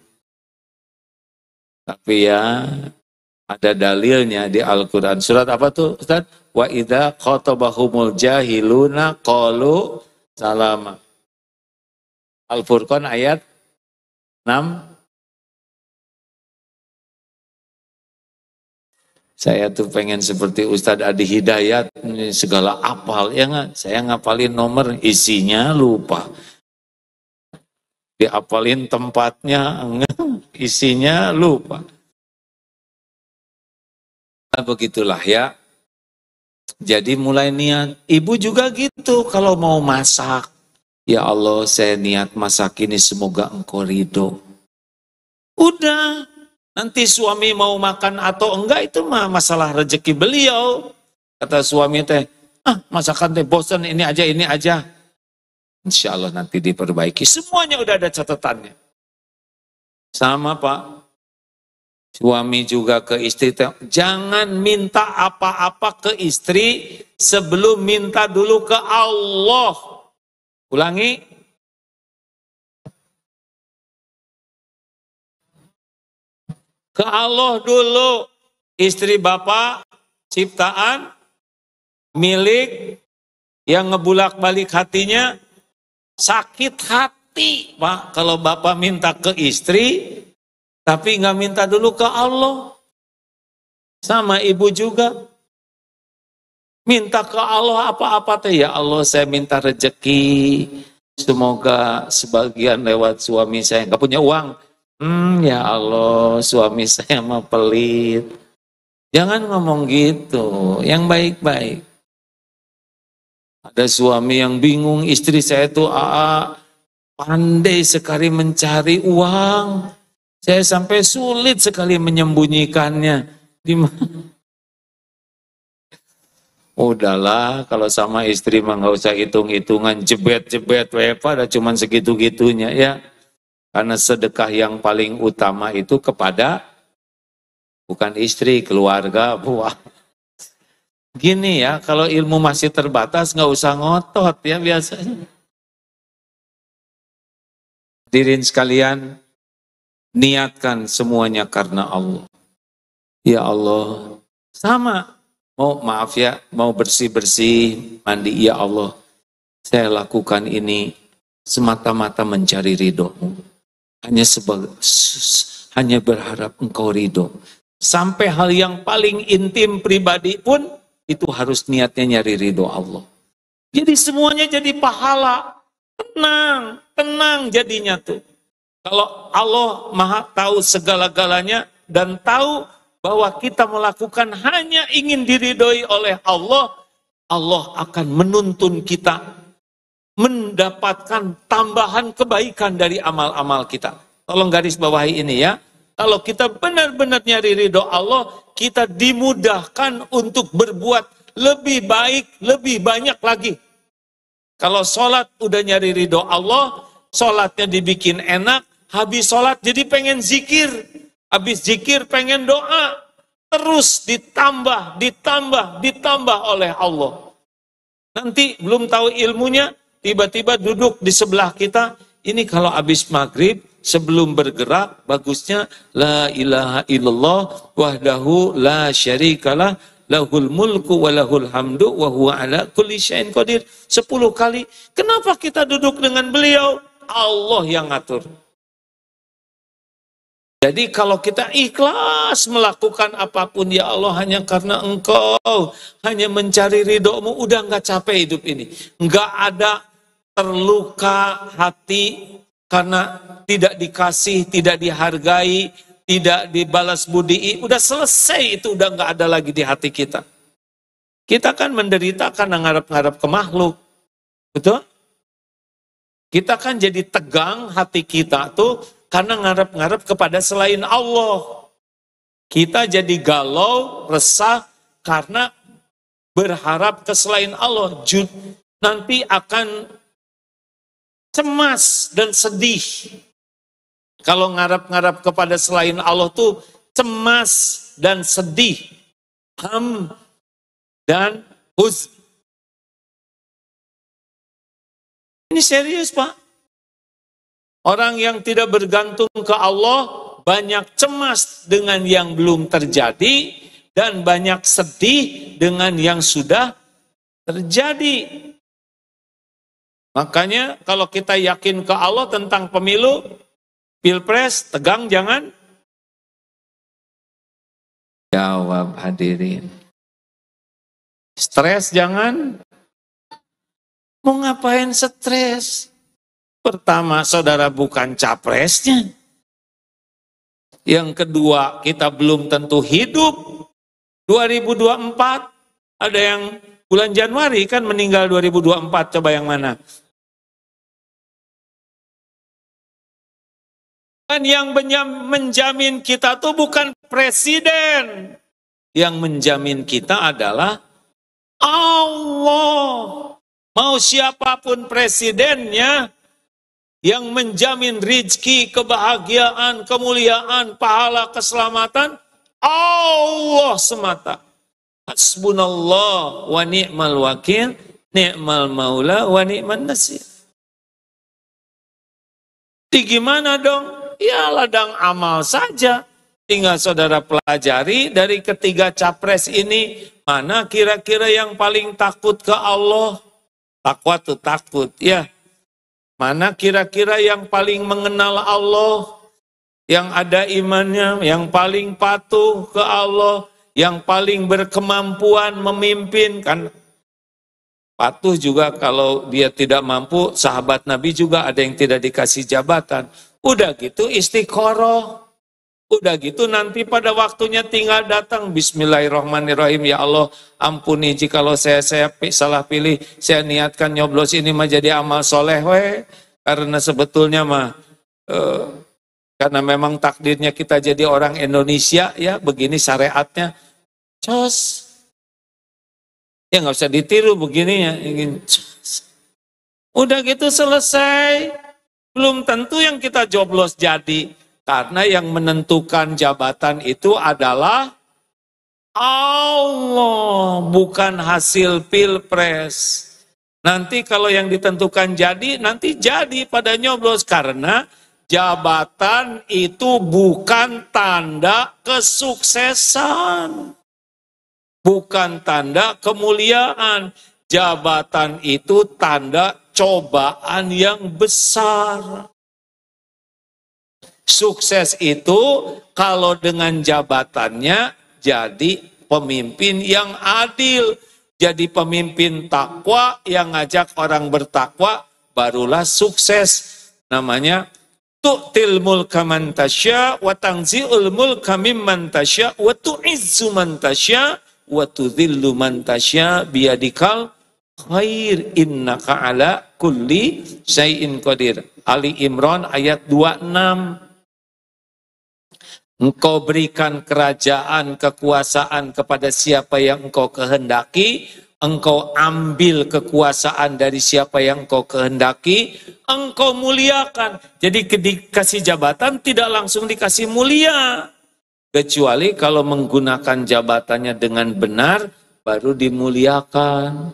Tapi ya ada dalilnya di Al-Quran. Surat apa tuh Ustaz? Wa idza khatabahumul jahiluna qalu salama. Al-Furqan ayat 6. Saya tuh pengen seperti Ustadz Adi Hidayat, segala apal, ya nggak? Saya ngapalin nomor, isinya lupa. Diapalin tempatnya, isinya lupa. Nah, begitulah ya. Jadi mulai niat. Ibu juga gitu, kalau mau masak. Ya Allah, saya niat masak ini semoga Engkau ridho. Udah. Nanti suami mau makan atau enggak itu mah masalah rezeki beliau. Kata suami teh, masakan teh bosan ini aja. Insya Allah nanti diperbaiki. Semuanya udah ada catatannya. Sama Pak. Suami juga ke istri teh, jangan minta apa-apa ke istri sebelum minta dulu ke Allah. Ulangi. Ke Allah dulu, istri bapak, ciptaan, milik, yang ngebulak-balik hatinya, sakit hati, Pak. Kalau bapak minta ke istri, tapi nggak minta dulu ke Allah. Sama ibu juga. Minta ke Allah apa-apa teh, ya Allah saya minta rezeki, semoga sebagian lewat suami saya nggak punya uang. Ya Allah, suami saya mah pelit. Jangan ngomong gitu, yang baik-baik. Ada suami yang bingung, istri saya tuh pandai sekali mencari uang. Saya sampai sulit sekali menyembunyikannya. Udahlah, kalau sama istri mah nggak usah hitung-hitungan, jebet-jebet, pada cuman segitu-gitunya ya. Karena sedekah yang paling utama itu kepada bukan istri, keluarga, buah. Gini ya, kalau ilmu masih terbatas nggak usah ngotot ya biasanya. Hadirin sekalian, niatkan semuanya karena Allah. Ya Allah, sama. Maaf ya, mau bersih-bersih, mandi, ya Allah. Saya lakukan ini semata-mata mencari ridho-Mu. Hanya berharap Engkau ridho. Sampai hal yang paling intim pribadi pun itu harus niatnya nyari ridho Allah. Jadi semuanya jadi pahala. Tenang jadinya tuh. Kalau Allah Maha tahu segala-galanya dan tahu bahwa kita melakukan hanya ingin diridhoi oleh Allah, Allah akan menuntun kita mendapatkan tambahan kebaikan dari amal-amal kita. Tolong garis bawahi ini ya. Kalau kita benar-benar nyari ridho Allah, kita dimudahkan untuk berbuat lebih baik, lebih banyak lagi. Kalau sholat udah nyari ridho Allah, sholatnya dibikin enak, habis sholat jadi pengen zikir, habis zikir pengen doa, terus ditambah oleh Allah. Nanti belum tahu ilmunya, tiba-tiba duduk di sebelah kita, ini kalau habis maghrib, sebelum bergerak, bagusnya, la ilaha illallah, wahdahu la syarikalah, lahul mulku wa lahul hamdu, wa huwa ala kulli syai'in qadir. 10 kali. Kenapa kita duduk dengan beliau? Allah yang ngatur. Jadi kalau kita ikhlas melakukan apapun, ya Allah hanya karena Engkau, hanya mencari ridho-Mu, udah nggak capek hidup ini. Nggak ada terluka hati karena tidak dikasih, tidak dihargai, tidak dibalas budi. Udah selesai itu, udah nggak ada lagi di hati kita. Kita kan menderita karena ngarep-ngarep ke makhluk. Betul? Kita kan jadi tegang hati kita tuh karena ngarep-ngarep kepada selain Allah. Kita jadi galau, resah karena berharap ke selain Allah. Nanti akan cemas dan sedih. Kalau ngarap-ngarap kepada selain Allah tuh cemas dan sedih. Ham dan huzn. Ini serius, Pak. Orang yang tidak bergantung ke Allah banyak cemas dengan yang belum terjadi dan banyak sedih dengan yang sudah terjadi. Makanya kalau kita yakin ke Allah tentang pemilu, pilpres, tegang jangan? Jawab hadirin. Stres jangan? Mau ngapain stres? Pertama, saudara bukan capresnya. Yang kedua, kita belum tentu hidup. 2024, ada yang bulan Januari kan meninggal 2024, coba yang mana? Dan yang menjamin kita tuh bukan presiden. Yang menjamin kita adalah Allah. Mau siapapun presidennya, yang menjamin rizki, kebahagiaan, kemuliaan, pahala, keselamatan, Allah semata. Hasbunallah wa ni'mal wakil, ni'mal maula wa ni'man nasir. Di gimana dong? Ya ladang amal saja. Tinggal saudara pelajari dari ketiga capres ini, mana kira-kira yang paling takut ke Allah? Takwa tuh takut, ya. Mana kira-kira yang paling mengenal Allah, yang ada imannya, yang paling patuh ke Allah, yang paling berkemampuan memimpin, kan patuh juga kalau dia tidak mampu, sahabat Nabi juga ada yang tidak dikasih jabatan. Udah gitu istiqoroh. Udah gitu nanti pada waktunya tinggal datang. Bismillahirrahmanirrahim. Ya Allah ampuni jikalau saya salah pilih. Saya niatkan nyoblos ini mah jadi amal soleh. Karena sebetulnya mah karena memang takdirnya kita jadi orang Indonesia. Ya begini syariatnya. Cos. Ya nggak usah ditiru begininya. Udah gitu selesai. Belum tentu yang kita joblos jadi. Karena yang menentukan jabatan itu adalah Allah, bukan hasil pilpres. Nanti kalau yang ditentukan jadi, nanti jadi pada nyoblos. Karena jabatan itu bukan tanda kesuksesan. Bukan tanda kemuliaan. Jabatan itu tanda cobaan yang besar. Sukses itu kalau dengan jabatannya jadi pemimpin yang adil. Jadi pemimpin takwa yang ngajak orang bertakwa barulah sukses. Namanya tu'til mulka man tasya wa tanzi'ul mulka mimman tasya wa tu'izzu man tasya wa tudhillu man tasya biyadikal khair innaka ala kulli syai'in qadir. Ali Imran ayat 26. Engkau berikan kerajaan, kekuasaan kepada siapa yang engkau kehendaki. Engkau ambil kekuasaan dari siapa yang engkau kehendaki. Engkau muliakan. Jadi dikasih jabatan tidak langsung dikasih mulia. Kecuali kalau menggunakan jabatannya dengan benar, baru dimuliakan.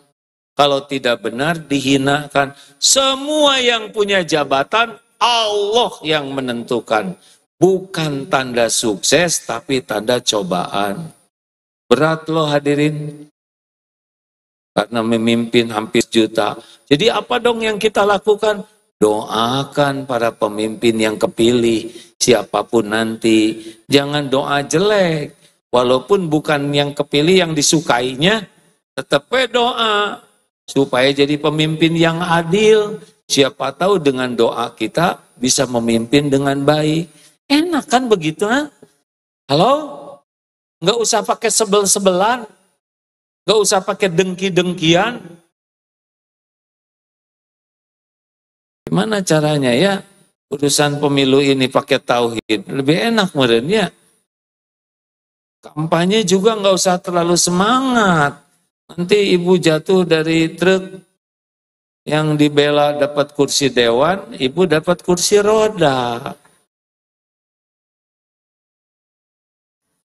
Kalau tidak benar, dihinakan. Semua yang punya jabatan, Allah yang menentukan. Bukan tanda sukses, tapi tanda cobaan. Berat loh hadirin. Karena memimpin hampir juta. Jadi apa dong yang kita lakukan? Doakan para pemimpin yang kepilih. Siapapun nanti. Jangan doa jelek. Walaupun bukan yang kepilih yang disukainya. Tetap doa. Supaya jadi pemimpin yang adil. Siapa tahu dengan doa kita bisa memimpin dengan baik. Enak kan begitu, ha? Halo? Nggak usah pakai sebel-sebelan. Nggak usah pakai dengki-dengkian. Gimana caranya ya? Urusan pemilu ini pakai tauhid. Lebih enak meren ya. Kampanye juga nggak usah terlalu semangat. Nanti ibu jatuh dari truk, yang dibela dapat kursi dewan, ibu dapat kursi roda.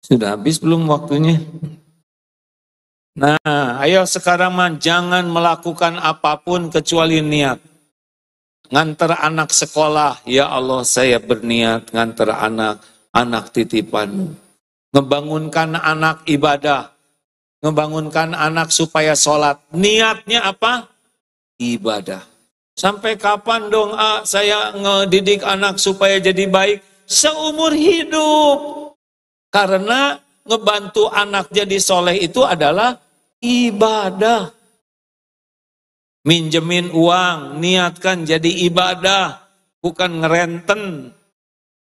Sudah habis belum waktunya? Nah, ayo sekarang mah jangan melakukan apapun kecuali niat. Ngantar anak sekolah, ya Allah saya berniat ngantar anak titipan. Ngebangunkan anak ibadah, ngebangunkan anak supaya sholat. Niatnya apa? Ibadah. Sampai kapan dong saya ngedidik anak supaya jadi baik? Seumur hidup. Karena ngebantu anak jadi soleh itu adalah ibadah. Minjemin uang, niatkan jadi ibadah, bukan ngerenten.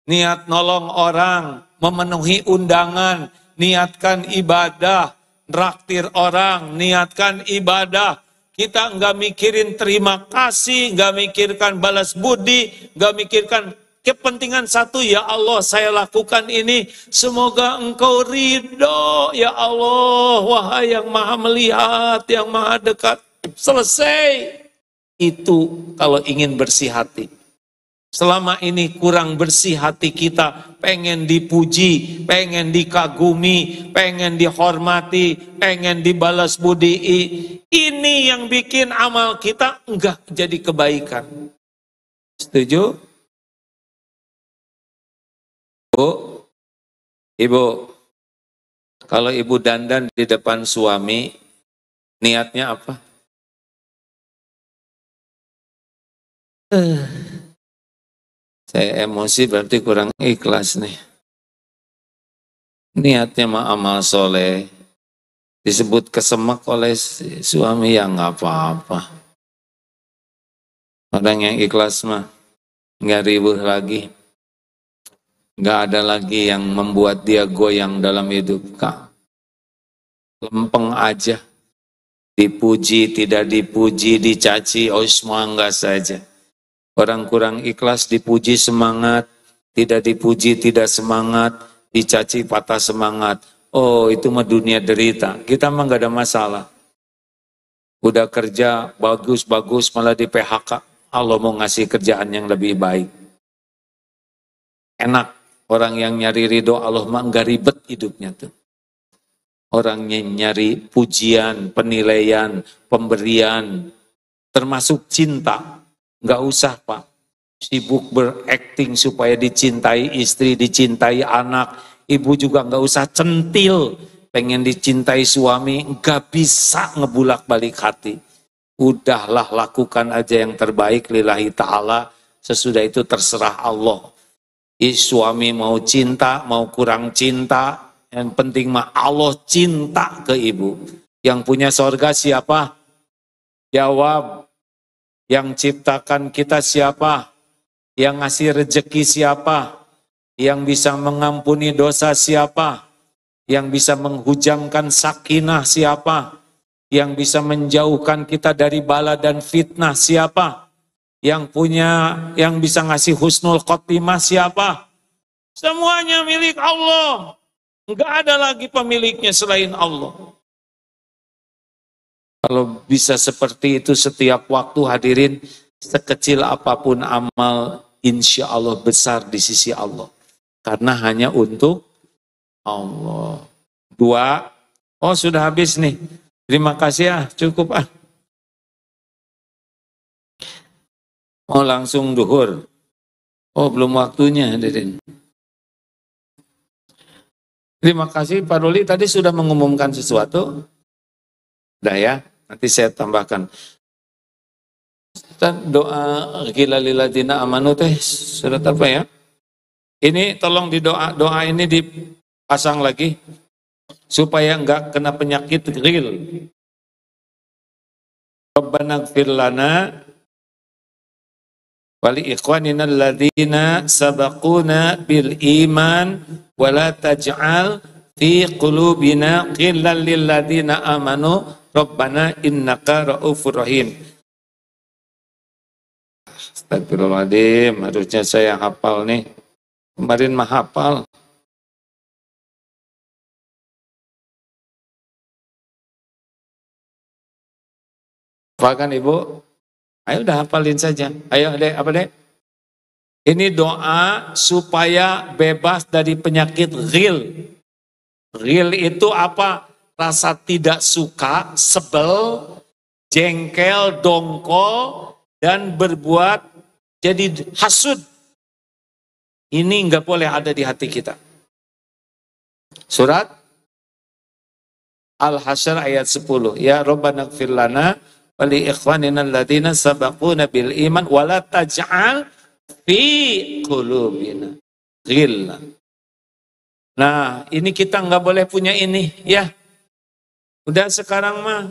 Niat nolong orang, memenuhi undangan, niatkan ibadah. Traktir orang, niatkan ibadah. Kita nggak mikirin terima kasih, nggak mikirkan balas budi, nggak mikirkan kepentingan satu, ya Allah saya lakukan ini, semoga engkau ridho, ya Allah, wahai yang maha melihat, yang maha dekat. Selesai. Itu kalau ingin bersih hati. Selama ini kurang bersih hati kita, pengen dipuji, pengen dikagumi, pengen dihormati, pengen dibalas budi. Ini yang bikin amal kita enggak jadi kebaikan. Setuju? Bu, ibu, kalau ibu dandan di depan suami, niatnya apa? Saya emosi berarti kurang ikhlas nih. Niatnya mah amal soleh, disebut kesemak oleh suami ya nggak apa-apa. Orang yang ikhlas mah nggak ribut lagi, nggak ada lagi yang membuat dia goyang dalam hidup. Lempeng aja, dipuji tidak dipuji, dicaci, oh semua enggak saja. Orang kurang ikhlas dipuji semangat, tidak dipuji tidak semangat, dicaci patah semangat. Oh itu mah dunia derita, kita mah nggak ada masalah. Udah kerja bagus-bagus malah di PHK, Allah mau ngasih kerjaan yang lebih baik. Enak, orang yang nyari ridho Allah mah nggak ribet hidupnya tuh. Orang yang nyari pujian, penilaian, pemberian, termasuk cinta. Nggak usah Pak, sibuk berakting supaya dicintai istri, dicintai anak. Ibu juga nggak usah centil, pengen dicintai suami, nggak bisa ngebulak balik hati. Udahlah lakukan aja yang terbaik lillahi ta'ala, sesudah itu terserah Allah. Suami mau cinta, mau kurang cinta, yang penting mah Allah cinta ke ibu. Yang punya sorga siapa? Jawab. Yang ciptakan kita siapa? Yang ngasih rezeki siapa? Yang bisa mengampuni dosa siapa? Yang bisa menghujamkan sakinah siapa? Yang bisa menjauhkan kita dari bala dan fitnah siapa? Yang bisa ngasih husnul khotimah siapa? Semuanya milik Allah. Enggak ada lagi pemiliknya selain Allah. Kalau bisa seperti itu setiap waktu hadirin, sekecil apapun amal, insya Allah besar di sisi Allah. Karena hanya untuk Allah. 2, oh sudah habis nih. Terima kasih cukup Oh langsung duhur. Oh belum waktunya hadirin. Terima kasih Pak Ruli, tadi sudah mengumumkan sesuatu. Udah ya. Nanti saya tambahkan. Doa gila liladina amanu teh surat apa ya? Ini tolong di doa ini dipasang lagi supaya enggak kena penyakit ghil. Rabbana ighfir lana wa li ikhwanina alladziina sabaquna bil iman wa la taj'al fi qulubina ghillan lil ladzina amanu Rabbana innaka ra'ufur rahim. Astagfirullahaladzim, harusnya saya hafal nih. Kemarin mah hafal. Hafalkan Ibu? Ayo udah hafalin saja. Ayo Dek, apa Dek? Ini doa supaya bebas dari penyakit ghil. Ghil itu apa? Rasa tidak suka, sebel, jengkel, dongkol, dan berbuat jadi hasud. Ini enggak boleh ada di hati kita. Surat Al-Hasyr ayat 10. Ya Rabbana ighfir lana wa li ikhwanina alladziina sabaquna bil iman wa la taj'al fi qulubina ghillan. Nah, ini kita enggak boleh punya ini, ya. Udah sekarang mah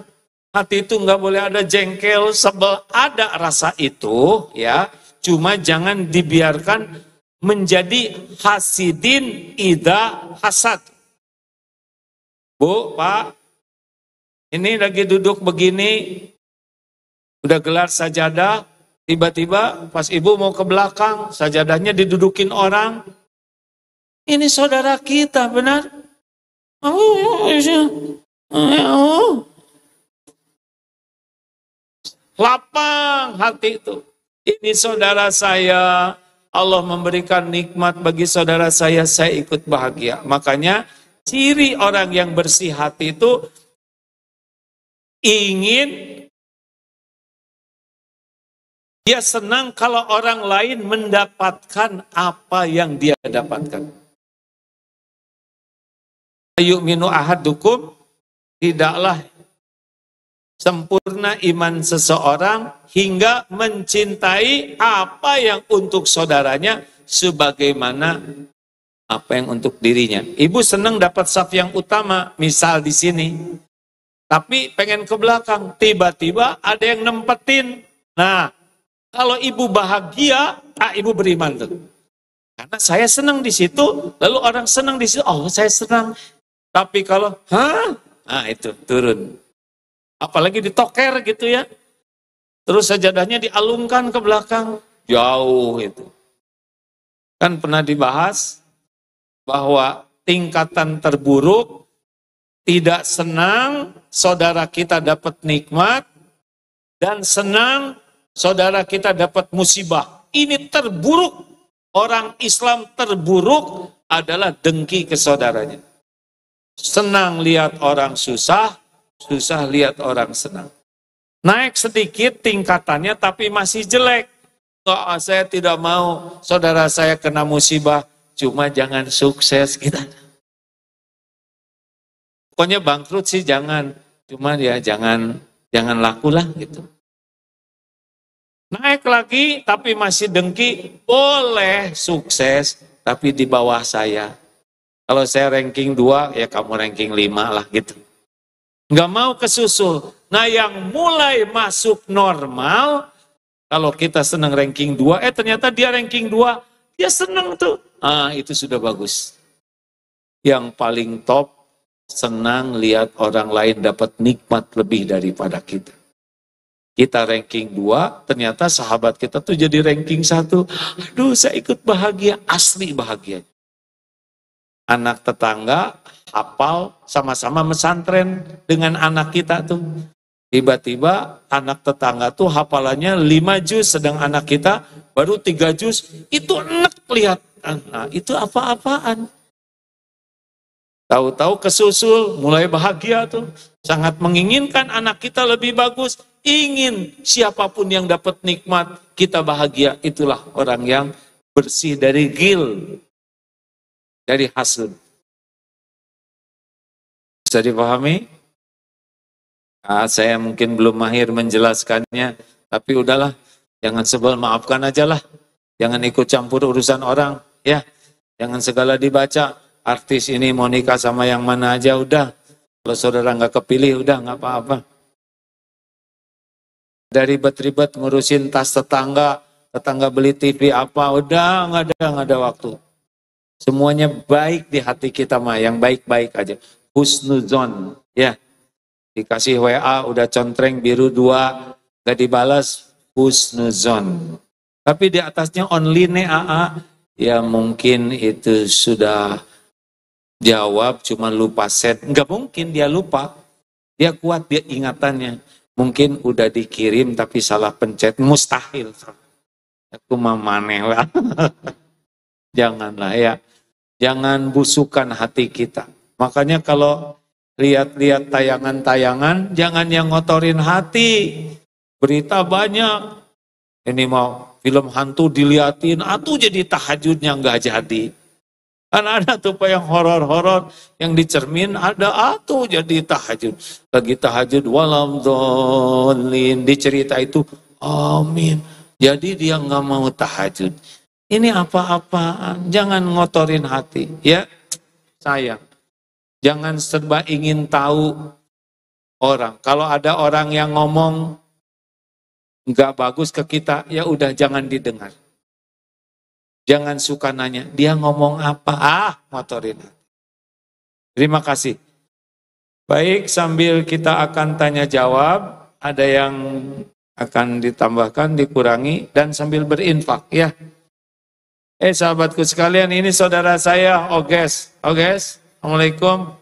hati itu enggak boleh ada jengkel, sebel, ada rasa itu, ya. Cuma jangan dibiarkan menjadi hasidin ida hasad. Bu, Pak, ini lagi duduk begini, udah gelar sajadah, tiba-tiba pas ibu mau ke belakang, sajadahnya didudukin orang. Ini saudara kita, benar? Lapang hati itu. Ini saudara saya, Allah memberikan nikmat bagi saudara saya ikut bahagia. Makanya ciri orang yang bersih hati itu ingin, dia senang kalau orang lain mendapatkan apa yang dia dapatkan. Yu'minu ahadukum, tidaklah sempurna iman seseorang hingga mencintai apa yang untuk saudaranya sebagaimana apa yang untuk dirinya. Ibu senang dapat saf yang utama, misal di sini. Tapi pengen ke belakang, tiba-tiba ada yang nempetin. Nah, kalau ibu bahagia, ibu beriman tuh. Karena saya senang di situ, lalu orang senang di situ, oh saya senang. Tapi kalau, nah itu turun. Apalagi ditoker gitu ya. Terus sajadahnya dialungkan ke belakang, jauh itu. Kan pernah dibahas bahwa tingkatan terburuk, tidak senang saudara kita dapat nikmat, dan senang saudara kita dapat musibah. Ini terburuk. Orang Islam terburuk adalah dengki ke saudaranya. Senang lihat orang susah, susah lihat orang senang. Naik sedikit tingkatannya tapi masih jelek. Saya tidak mau saudara saya kena musibah, cuma jangan sukses kita. Pokoknya bangkrut sih jangan, cuma ya jangan lakulah gitu. Naik lagi tapi masih dengki, boleh sukses tapi di bawah saya. Kalau saya ranking 2, ya kamu ranking 5 lah gitu. Nggak mau kesusul. Nah yang mulai masuk normal, kalau kita senang ranking 2, ternyata dia ranking 2, dia senang tuh. Itu sudah bagus. Yang paling top, senang lihat orang lain dapat nikmat lebih daripada kita. Kita ranking 2, ternyata sahabat kita tuh jadi ranking 1. Aduh, saya ikut bahagia, asli bahagia. Anak tetangga hafal sama-sama mesantren dengan anak kita tuh. Tiba-tiba anak tetangga tuh hafalannya 5 juz, sedang anak kita baru 3 juz. Itu enak lihat. Nah, itu apa-apaan. Tahu-tahu kesusul, mulai bahagia tuh. Sangat menginginkan anak kita lebih bagus. Ingin siapapun yang dapat nikmat, kita bahagia. Itulah orang yang bersih dari ghil, dari hasud. Bisa dipahami? Saya mungkin belum mahir menjelaskannya, tapi udahlah, jangan sebel, maafkan aja lah. Jangan ikut campur urusan orang, ya. Jangan segala dibaca, artis ini mau nikah sama yang mana aja, udah. Kalau saudara nggak kepilih, udah nggak apa-apa. Dari ribet-ribet ngurusin tas tetangga beli TV apa, udah nggak ada waktu. Semuanya baik di hati kita mah, yang baik-baik aja. Husnuzon, ya. Dikasih WA, udah contreng biru 2, gak dibalas, husnuzon. Tapi di atasnya online AA, ya mungkin itu sudah jawab cuma lupa set. Enggak mungkin dia lupa. Dia kuat dia ingatannya. Mungkin udah dikirim tapi salah pencet. Mustahil. Aku mah maneh lah. Janganlah ya. Jangan busukkan hati kita. Makanya kalau lihat-lihat tayangan-tayangan, jangan yang ngotorin hati. Berita banyak. Ini mau film hantu diliatin, atuh jadi tahajudnya nggak jadi. Kan ada tuh Pak yang horor-horor, yang dicermin ada atuh jadi tahajud. Lagi tahajud walam dholin, dicerita itu amin. Jadi dia nggak mau tahajud. Ini apa-apaan, jangan ngotorin hati. Ya, sayang. Jangan serba ingin tahu orang. Kalau ada orang yang ngomong nggak bagus ke kita, ya udah jangan didengar. Jangan suka nanya, dia ngomong apa? Motorin. Terima kasih. Baik, sambil kita akan tanya jawab, ada yang akan ditambahkan, dikurangi, dan sambil berinfak ya. Sahabatku sekalian, ini saudara saya, Oges. Oges, Assalamualaikum.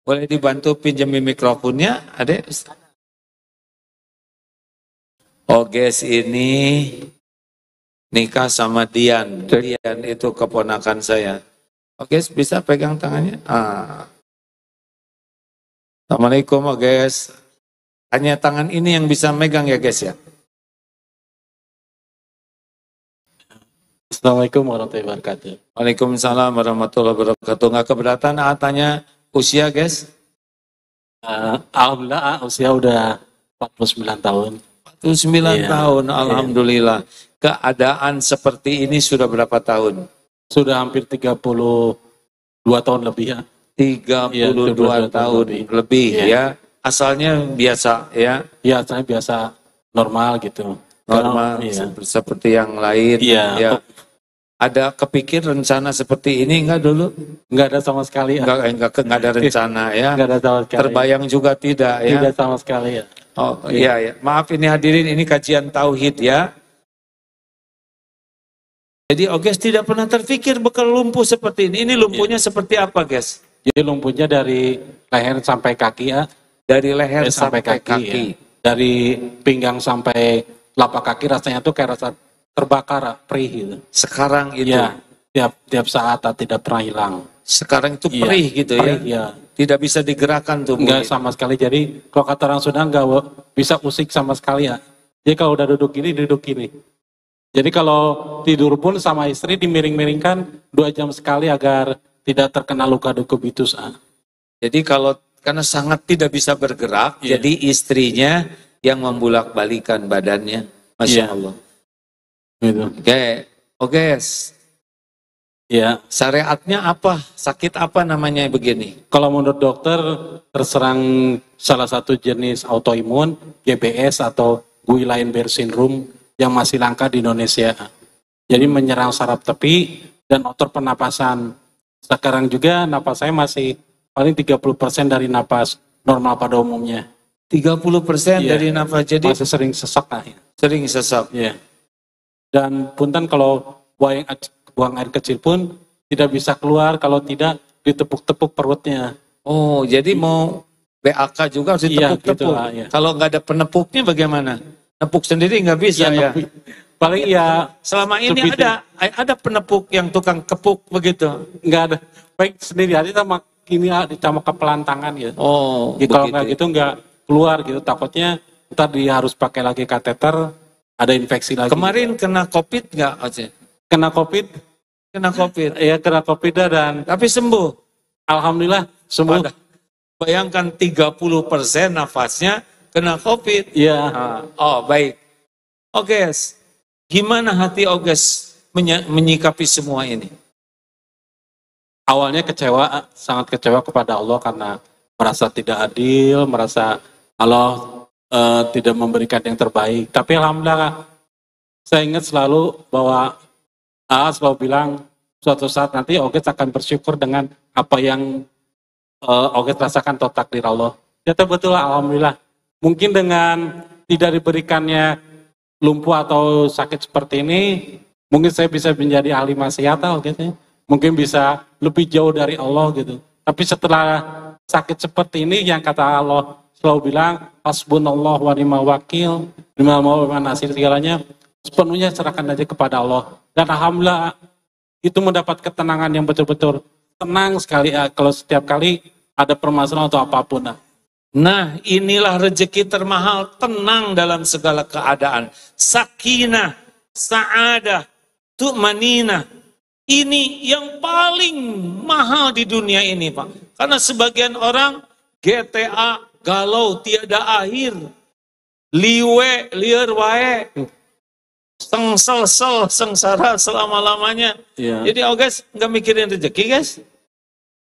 Boleh dibantu pinjami mikrofonnya, adek? Oges ini nikah sama Dian. Dian itu keponakan saya. Oges, bisa pegang tangannya? Assalamualaikum, Oges. Hanya tangan ini yang bisa megang ya, guys ya. Assalamualaikum warahmatullahi wabarakatuh. Waalaikumsalam warahmatullahi wabarakatuh. Nggak keberatan tanya usia, guys? Alhamdulillah usia udah 49 tahun. 49 tahun, alhamdulillah. Keadaan seperti ini sudah berapa tahun? Sudah hampir 32 tahun lebih ya. 32 tahun lebih ya. Asalnya biasa ya? Ya, asalnya biasa normal gitu. Normal seperti yang lain. Ya. Ada kepikir rencana seperti ini enggak dulu? Enggak ada sama sekali ya. Enggak ada rencana ya. Enggak ada sama sekali. Terbayang juga tidak ya. Tidak sama sekali ya. Oh iya ya. Maaf ini hadirin, ini kajian tauhid ya. Jadi Oges tidak pernah terpikir bakal lumpuh seperti ini. Ini lumpuhnya seperti apa, guys? Jadi lumpuhnya dari leher sampai kaki ya. Dari leher sampai kaki. Ya. Dari pinggang sampai telapak kaki rasanya tuh kayak rasa terbakar, perih gitu. Sekarang itu? Ya, tiap saat tidak pernah hilang. Sekarang itu perih gitu ya? Ya. Tidak bisa digerakkan tuh? Enggak sama sekali. Jadi kalau kata orang Sunda enggak bisa usik sama sekali ya. Jadi kalau udah duduk gini. Jadi kalau tidur pun sama istri dimiring-miringkan 2 jam sekali agar tidak terkena luka dukubitus. Jadi kalau karena sangat tidak bisa bergerak, jadi istrinya yang membulak-balikan badannya. Masya Allah. Gitu. Oke. Ya. Syariatnya apa? Sakit apa namanya begini? Kalau menurut dokter terserang salah satu jenis autoimun, GBS atau Guillain-Barré syndrome yang masih langka di Indonesia. Jadi menyerang saraf tepi dan otot pernapasan. Sekarang juga napas saya masih paling 30% dari napas normal pada umumnya. 30% dari napas, jadi masih sering sesak lah ya. Sering sesak. Ya. Dan punten kalau buang air kecil pun tidak bisa keluar kalau tidak ditepuk-tepuk perutnya. Oh, jadi mau BAK juga harus ditepuk-tepuk. Gitu lah, ya. Kalau nggak ada penepuknya bagaimana? Nepuk sendiri nggak bisa ya? Paling ya. Selama ini ada penepuk yang tukang kepuk begitu? Nggak ada. Baik sendiri aja sama ini sama kepelan tangan gitu. Oh, ya, kalau nggak gitu nggak keluar gitu. Takutnya ntar harus pakai lagi kateter, ada infeksi lagi. Kemarin kena COVID nggak, Oce? Kena COVID? Kena COVID. Iya kena COVID dan. Tapi sembuh? Alhamdulillah sembuh. Bayangkan 30% nafasnya kena COVID. Iya. Oh baik. Oges, gimana hati Oges menyikapi semua ini? Awalnya kecewa, sangat kecewa kepada Allah karena merasa tidak adil, merasa Allah tidak memberikan yang terbaik. Tapi alhamdulillah, saya ingat selalu bahwa Allah selalu bilang suatu saat nanti Oges akan bersyukur dengan apa yang Oges rasakan atau takdir Allah. Ya betul, alhamdulillah. Mungkin dengan tidak diberikannya lumpuh atau sakit seperti ini, mungkin saya bisa menjadi ahli maksiat gitu. Mungkin bisa lebih jauh dari Allah gitu. Tapi setelah sakit seperti ini yang kata Allah selalu bilang hasbunallah wa ni'mal wakil, ni'mal maula wa nasir, segalanya sepenuhnya serahkan aja kepada Allah. Dan alhamdulillah itu mendapat ketenangan yang betul-betul tenang sekali kalau setiap kali ada permasalahan atau apapun. Nah, inilah rezeki termahal, tenang dalam segala keadaan. Sakinah, sa'adah, tu'manina. Ini yang paling mahal di dunia ini, Pak. Karena sebagian orang GTA, galau, tiada akhir. Liwe, liar wae. Sengsel, sengsara selama-lamanya. Iya. Jadi, guys, nggak mikirin rezeki, guys.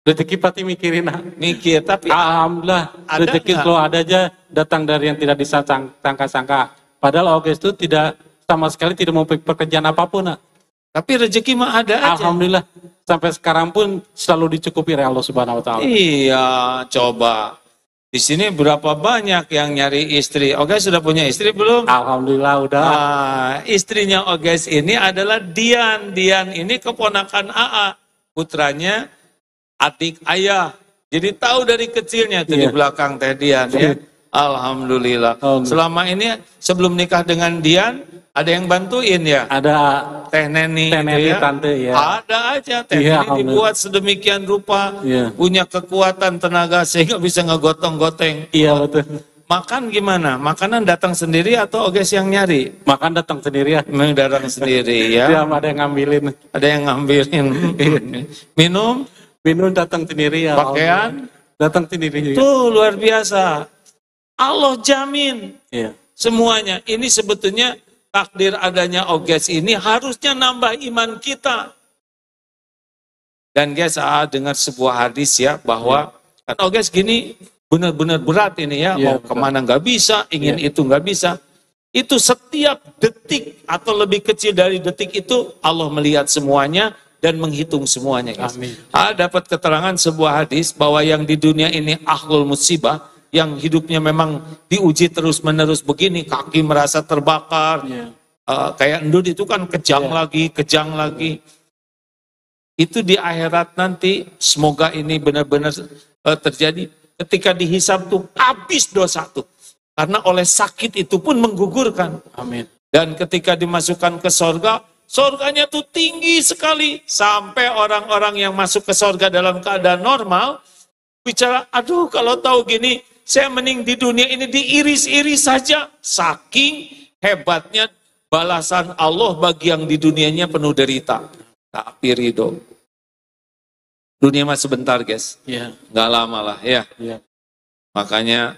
Rezeki pasti mikirin. Mikir, tapi Alhamdulillah, ada rezeki nggak? selalu ada aja, datang dari yang tidak disangka-sangka. Padahal Oges itu tidak sama sekali tidak mau pekerjaan apapun. Tapi rezeki mah ada aja. Alhamdulillah, sampai sekarang pun selalu dicukupi oleh Allah Subhanahu Wa Taala. Iya, coba. Di sini berapa banyak yang nyari istri? Oges sudah punya istri belum? Alhamdulillah udah. Istrinya Oges ini adalah Dian. Dian ini keponakan AA. Putranya adik ayah. Jadi tahu dari kecilnya tuh di Iya. belakang Teh Dian ya. Alhamdulillah. Selama ini sebelum nikah dengan Dian, ada yang bantuin ya? Ada Teh Neni, Teh gitu Neni, ya. Tante, ya. Ada aja Teh Iya, Neni dibuat sedemikian rupa, Iya. punya kekuatan tenaga sehingga bisa ngegotong-goteng. iya betul. Makan gimana? Makanan datang sendiri atau Oges yang nyari? Makan datang sendiri ya. Memang datang sendiri ya. Tidak ada yang ngambilin. Ada yang ngambilin. Minum, Minum datang sendiri ya. pakaian, Datang sendiri juga. tuh luar biasa. Allah jamin Iya. semuanya. Ini sebetulnya takdir adanya Oges ini harusnya nambah iman kita. Dan guys, dengar sebuah hadis ya bahwa kan Oges gini benar-benar berat ini ya, Iya, mau betul. kemana nggak bisa, ingin Iya. itu nggak bisa. Itu setiap detik atau lebih kecil dari detik itu Allah melihat semuanya dan menghitung semuanya. Guys. Amin. Dapat keterangan sebuah hadis bahwa yang di dunia ini ahlul musibah, yang hidupnya memang diuji terus-menerus begini, kaki merasa terbakar, Iya. kayak endut itu kan kejang Iya. lagi, kejang lagi. Itu di akhirat nanti, semoga ini benar-benar terjadi. Ketika dihisab tuh habis dosa tuh. Karena oleh sakit itu pun menggugurkan. Amin. Dan ketika dimasukkan ke sorga, sorganya tuh tinggi sekali. Sampai orang-orang yang masuk ke sorga dalam keadaan normal, bicara, aduh kalau tahu gini, saya mending di dunia ini diiris-iris saja. Saking hebatnya balasan Allah bagi yang di dunianya penuh derita. Tapi ridho. Dunia mah sebentar guys, Iya. nggak lama lah ya. Iya. Makanya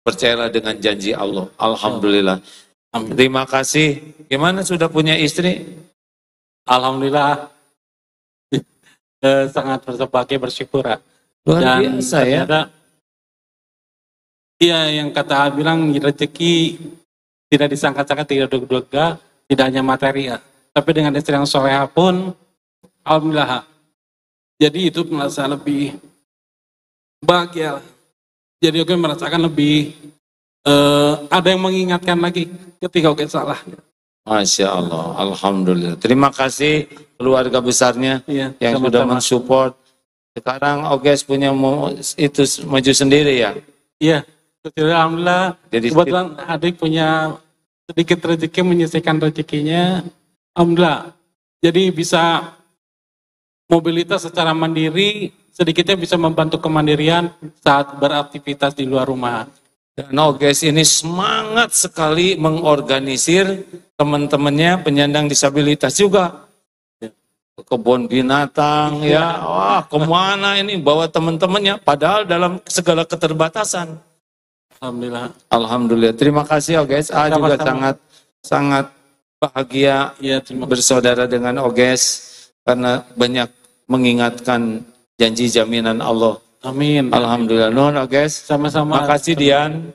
percayalah dengan janji Allah. Alhamdulillah. Amin. Terima kasih. Gimana sudah punya istri? Alhamdulillah sangat bersebagai bersyukur. Luar Dan biasa ya. ternyata, iya yang kata bilang rezeki tidak disangka-sangka, tidak duga-duga, tidak hanya materi ya. Tapi dengan istri yang soleha pun, alhamdulillah. Jadi itu merasa lebih bahagia. Jadi oke merasakan lebih ada yang mengingatkan lagi ketika oke salah. Masya Allah. Alhamdulillah. Terima kasih keluarga besarnya Iya, yang sama-sama. sudah mensupport. Sekarang Oges punya itu maju sendiri ya. Iya, alhamdulillah. Jadi Kebetulan adik punya sedikit rezeki, menyisihkan rezekinya. Alhamdulillah. Jadi bisa mobilitas secara mandiri, sedikitnya bisa membantu kemandirian saat beraktivitas di luar rumah. Dan Oges ini semangat sekali mengorganisir teman-temannya penyandang disabilitas juga. Ke kebun binatang ya, wah kemana ini bawa teman-temannya, padahal dalam segala keterbatasan. Alhamdulillah. Alhamdulillah, terima kasih Oges. Juga Sama-sama. sangat bahagia Ya, terima kasih. bersaudara dengan Oges karena banyak mengingatkan janji jaminan Allah. Amin. Alhamdulillah. Nuhun Oges. Sama-sama. Makasih Dian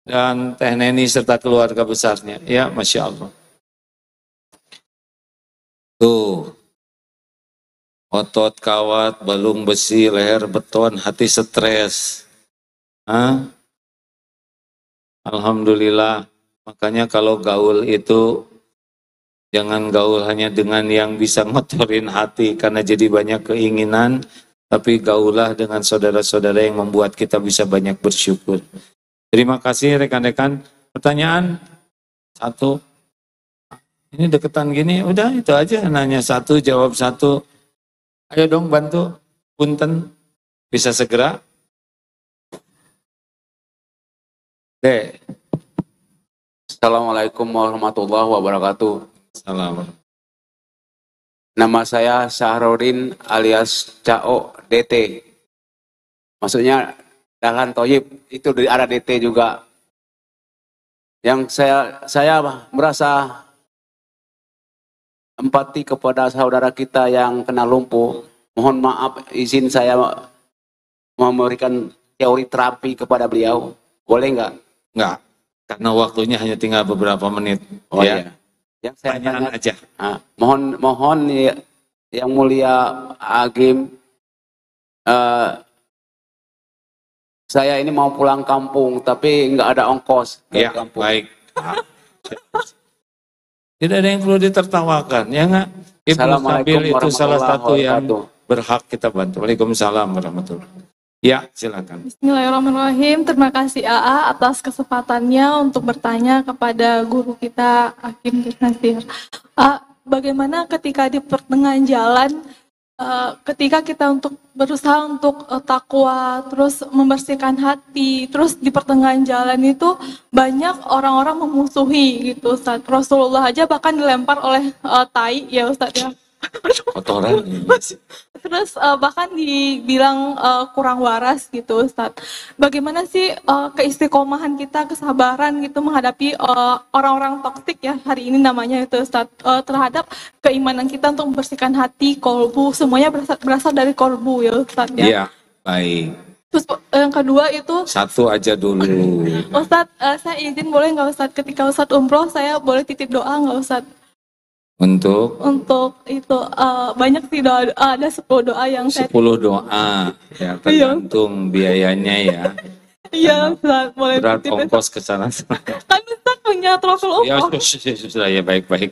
dan Teh Neni serta keluarga besarnya. Ya, Masya Allah. Tuh. Otot kawat, balung besi, leher beton, hati stres. Hah? Alhamdulillah. Makanya kalau gaul itu jangan gaul hanya dengan yang bisa ngotorin hati karena jadi banyak keinginan, tapi gaulah dengan saudara-saudara yang membuat kita bisa banyak bersyukur. Terima kasih rekan-rekan. Pertanyaan satu. Ini deketan gini, udah itu aja, nanya satu, jawab satu. Ayo dong bantu, punten, bisa segera. Dek. Assalamualaikum warahmatullahi wabarakatuh. Salam. Nama saya Syahrudin alias Cao DT. Maksudnya Dahlan Toyib, itu dari arah DT juga. Yang saya merasa empati kepada saudara kita yang kena lumpuh. Mohon maaf, izin saya memberikan teori terapi kepada beliau. Boleh nggak? Enggak, karena waktunya hanya tinggal beberapa menit. Oh ya. iya. Yang saya Pertanyaan tanya, aja. mohon ya, yang mulia Agim, saya ini mau pulang kampung tapi nggak ada ongkos ke Ya, kampung. baik. Tidak ada yang perlu ditertawakan, ya nggak? Ibnu Assalamualaikum Sabil itu salah warahmatullahi satu yang wabarakatuh. berhak kita bantu. Waalaikumsalam warahmatullahi wabarakatuh. Ya, silakan. Bismillahirrahmanirrahim. Terima kasih AA atas kesempatannya untuk bertanya kepada guru kita Hakim Nasir. Bagaimana ketika di pertengahan jalan, ketika kita untuk berusaha untuk takwa, terus membersihkan hati, terus di pertengahan jalan itu banyak orang-orang memusuhi gitu, Ustaz. Rasulullah aja bahkan dilempar oleh tai ya Ustaz ya. Kotoran. Terus bahkan dibilang kurang waras gitu Ustadz. Bagaimana sih keistiqomahan kita, kesabaran gitu menghadapi orang-orang toksik ya hari ini namanya itu Ustadz, terhadap keimanan kita untuk membersihkan hati, kolbu, semuanya berasal dari kolbu ya Ustadz ya. Iya, baik. Terus yang kedua itu Satu aja dulu. Ustadz, saya izin boleh nggak Ustadz, ketika Ustadz umroh saya boleh titip doa nggak Ustadz? Untuk Untuk itu banyak sih doa, ada 10 doa yang saya 10 doa. Ya, tergantung biayanya ya. iya Ustaz, boleh Berat titip Ustaz. ongkos ke sana. Kan Ustaz punya travel Ya, umroh. sudah ya, baik-baik.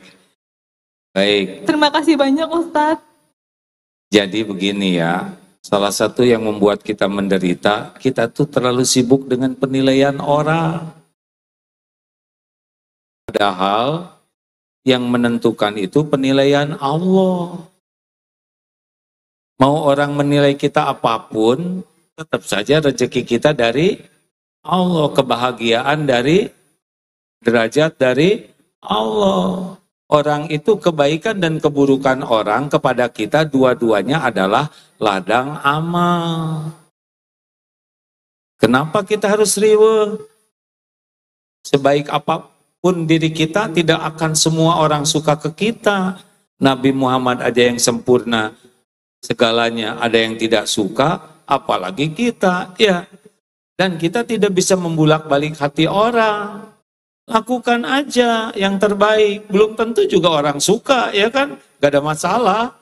Baik. Terima kasih banyak Ustaz. Jadi begini ya, salah satu yang membuat kita menderita, kita tuh terlalu sibuk dengan penilaian orang. Padahal yang menentukan itu penilaian Allah. Mau orang menilai kita apapun, tetap saja rezeki kita dari Allah, kebahagiaan dari derajat dari Allah. Orang itu kebaikan dan keburukan orang kepada kita dua-duanya adalah ladang amal. Kenapa kita harus riweuh? Sebaik apapun diri kita, tidak akan semua orang suka ke kita. Nabi Muhammad aja yang sempurna, segalanya ada yang tidak suka, apalagi kita. Ya, dan kita tidak bisa membulak-balik hati orang. Lakukan aja yang terbaik. Belum tentu juga orang suka, ya kan? Gak ada masalah.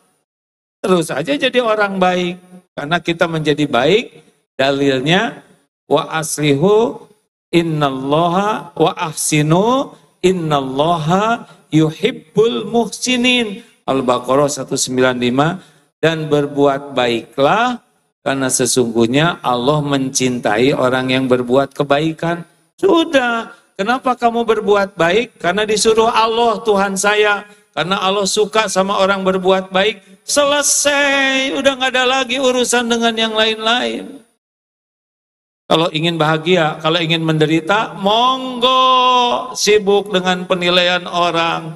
Terus aja jadi orang baik. Karena kita menjadi baik, dalilnya wa aslihu innallaha wa ahsinu innallaha yuhibbul muhsinin. Al-Baqarah 195. Dan berbuat baiklah karena sesungguhnya Allah mencintai orang yang berbuat kebaikan. Sudah. Kenapa kamu berbuat baik? Karena disuruh Allah Tuhan saya. Karena Allah suka sama orang berbuat baik. Selesai. Udah gak ada lagi urusan dengan yang lain-lain. Kalau ingin bahagia, kalau ingin menderita, monggo sibuk dengan penilaian orang.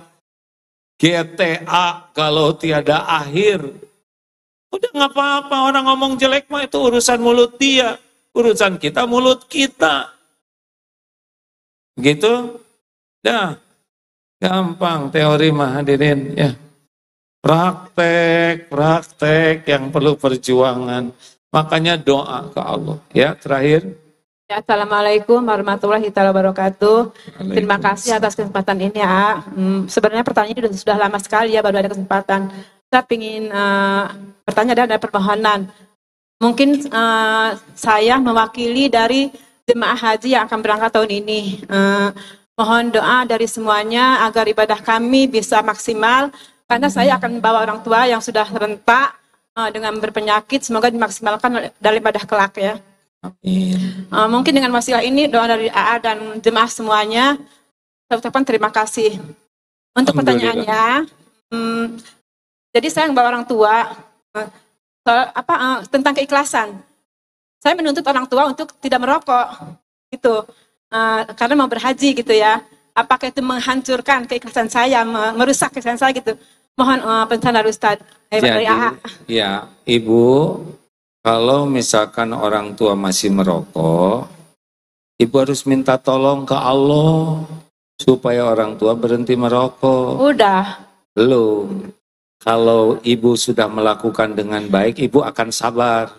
GTA kalau tiada akhir. Udah gak apa-apa, orang ngomong jelek mah itu urusan mulut dia. Urusan kita, mulut kita. Gitu? Dah. Gampang teori mah hadirin ya. Praktek yang perlu perjuangan. Makanya doa ke Allah. Ya, terakhir. Ya, Assalamualaikum warahmatullahi wabarakatuh. Terima kasih atas kesempatan ini ya. Sebenarnya pertanyaan ini sudah lama sekali ya, baru ada kesempatan. Saya ingin bertanya dan ada permohonan. Mungkin saya mewakili dari jemaah haji yang akan berangkat tahun ini. Mohon doa dari semuanya agar ibadah kami bisa maksimal, karena saya akan membawa orang tua yang sudah rentak dengan berpenyakit, semoga dimaksimalkan dalam ibadah kelak ya. Amin. Mungkin dengan wasilah ini doa dari AA dan jemaah semuanya, saya ucapkan terima kasih. Untuk pertanyaannya, jadi saya membawa orang tua tentang keikhlasan. Saya menuntut orang tua untuk tidak merokok, gitu, karena mau berhaji gitu ya. Apakah itu menghancurkan keikhlasan saya, merusak keikhlasan saya gitu? Mohon pencerahan dari Ustaz. Dari AA. Ya, Ibu. Kalau misalkan orang tua masih merokok, ibu harus minta tolong ke Allah supaya orang tua berhenti merokok. Udah. Belum. Kalau ibu sudah melakukan dengan baik, ibu akan sabar.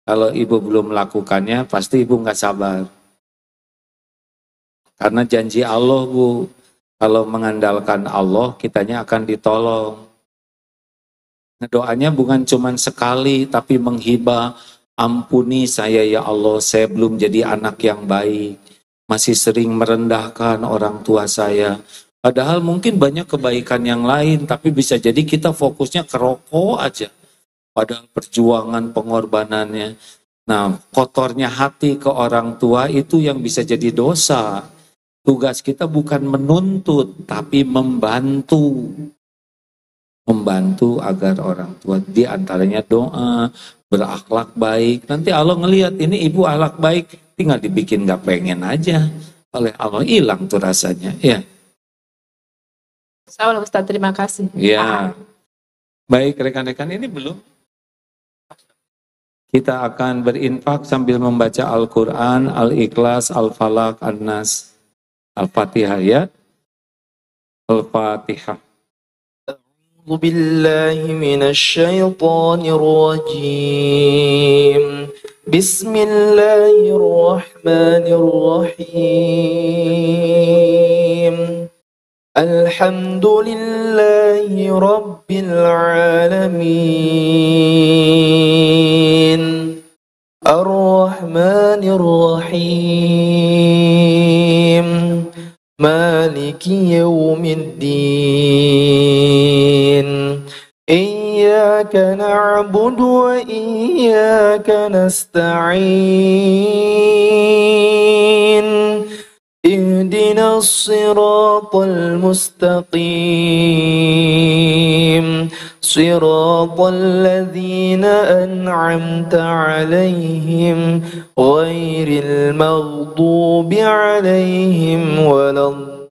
Kalau ibu belum melakukannya, pasti ibu nggak sabar. Karena janji Allah, Bu, kalau mengandalkan Allah, kitanya akan ditolong. Nah, doanya bukan cuma sekali, tapi menghibah, ampuni saya ya Allah, saya belum jadi anak yang baik, masih sering merendahkan orang tua saya. Padahal mungkin banyak kebaikan yang lain, tapi bisa jadi kita fokusnya ke rokok aja. Padahal perjuangan pengorbanannya. Nah, kotornya hati ke orang tua itu yang bisa jadi dosa. Tugas kita bukan menuntut, tapi membantu. Membantu agar orang tua, di antaranya doa, berakhlak baik. Nanti Allah ngelihat ini ibu akhlak baik, tinggal dibikin gak pengen aja. Oleh Allah hilang tuh rasanya. Ya. Insyaallah Ustaz, terima kasih. Ya. Baik rekan-rekan, ini belum. Kita akan berinfak sambil membaca Al-Quran, Al-Ikhlas, Al-Falaq, An-Nas, Al-Fatihah ya. Al-Fatihah. أعوذ بالله من الشيطان الرجيم بسم الله الرحمن الرحيم الحمد لله رب العالمين الرحمن الرحيم مالك يوم الدين إياك نعبد وإياك نستعين اهدنا الصراط المستقيم صراط الذين أنعمت عليهم غير المغضوب عليهم ولا الضالين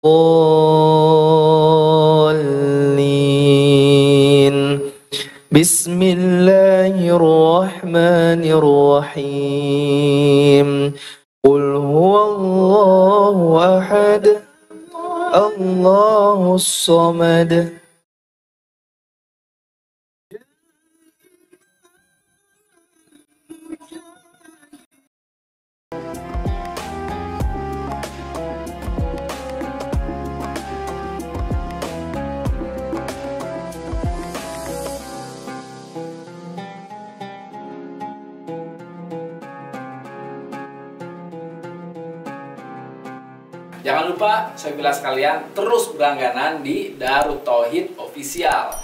بسم الله الرحمن الرحيم قل هو الله أحد الله الصمد Jangan lupa, saya bilang sekalian, terus berlangganan di Darut Tauhid Official.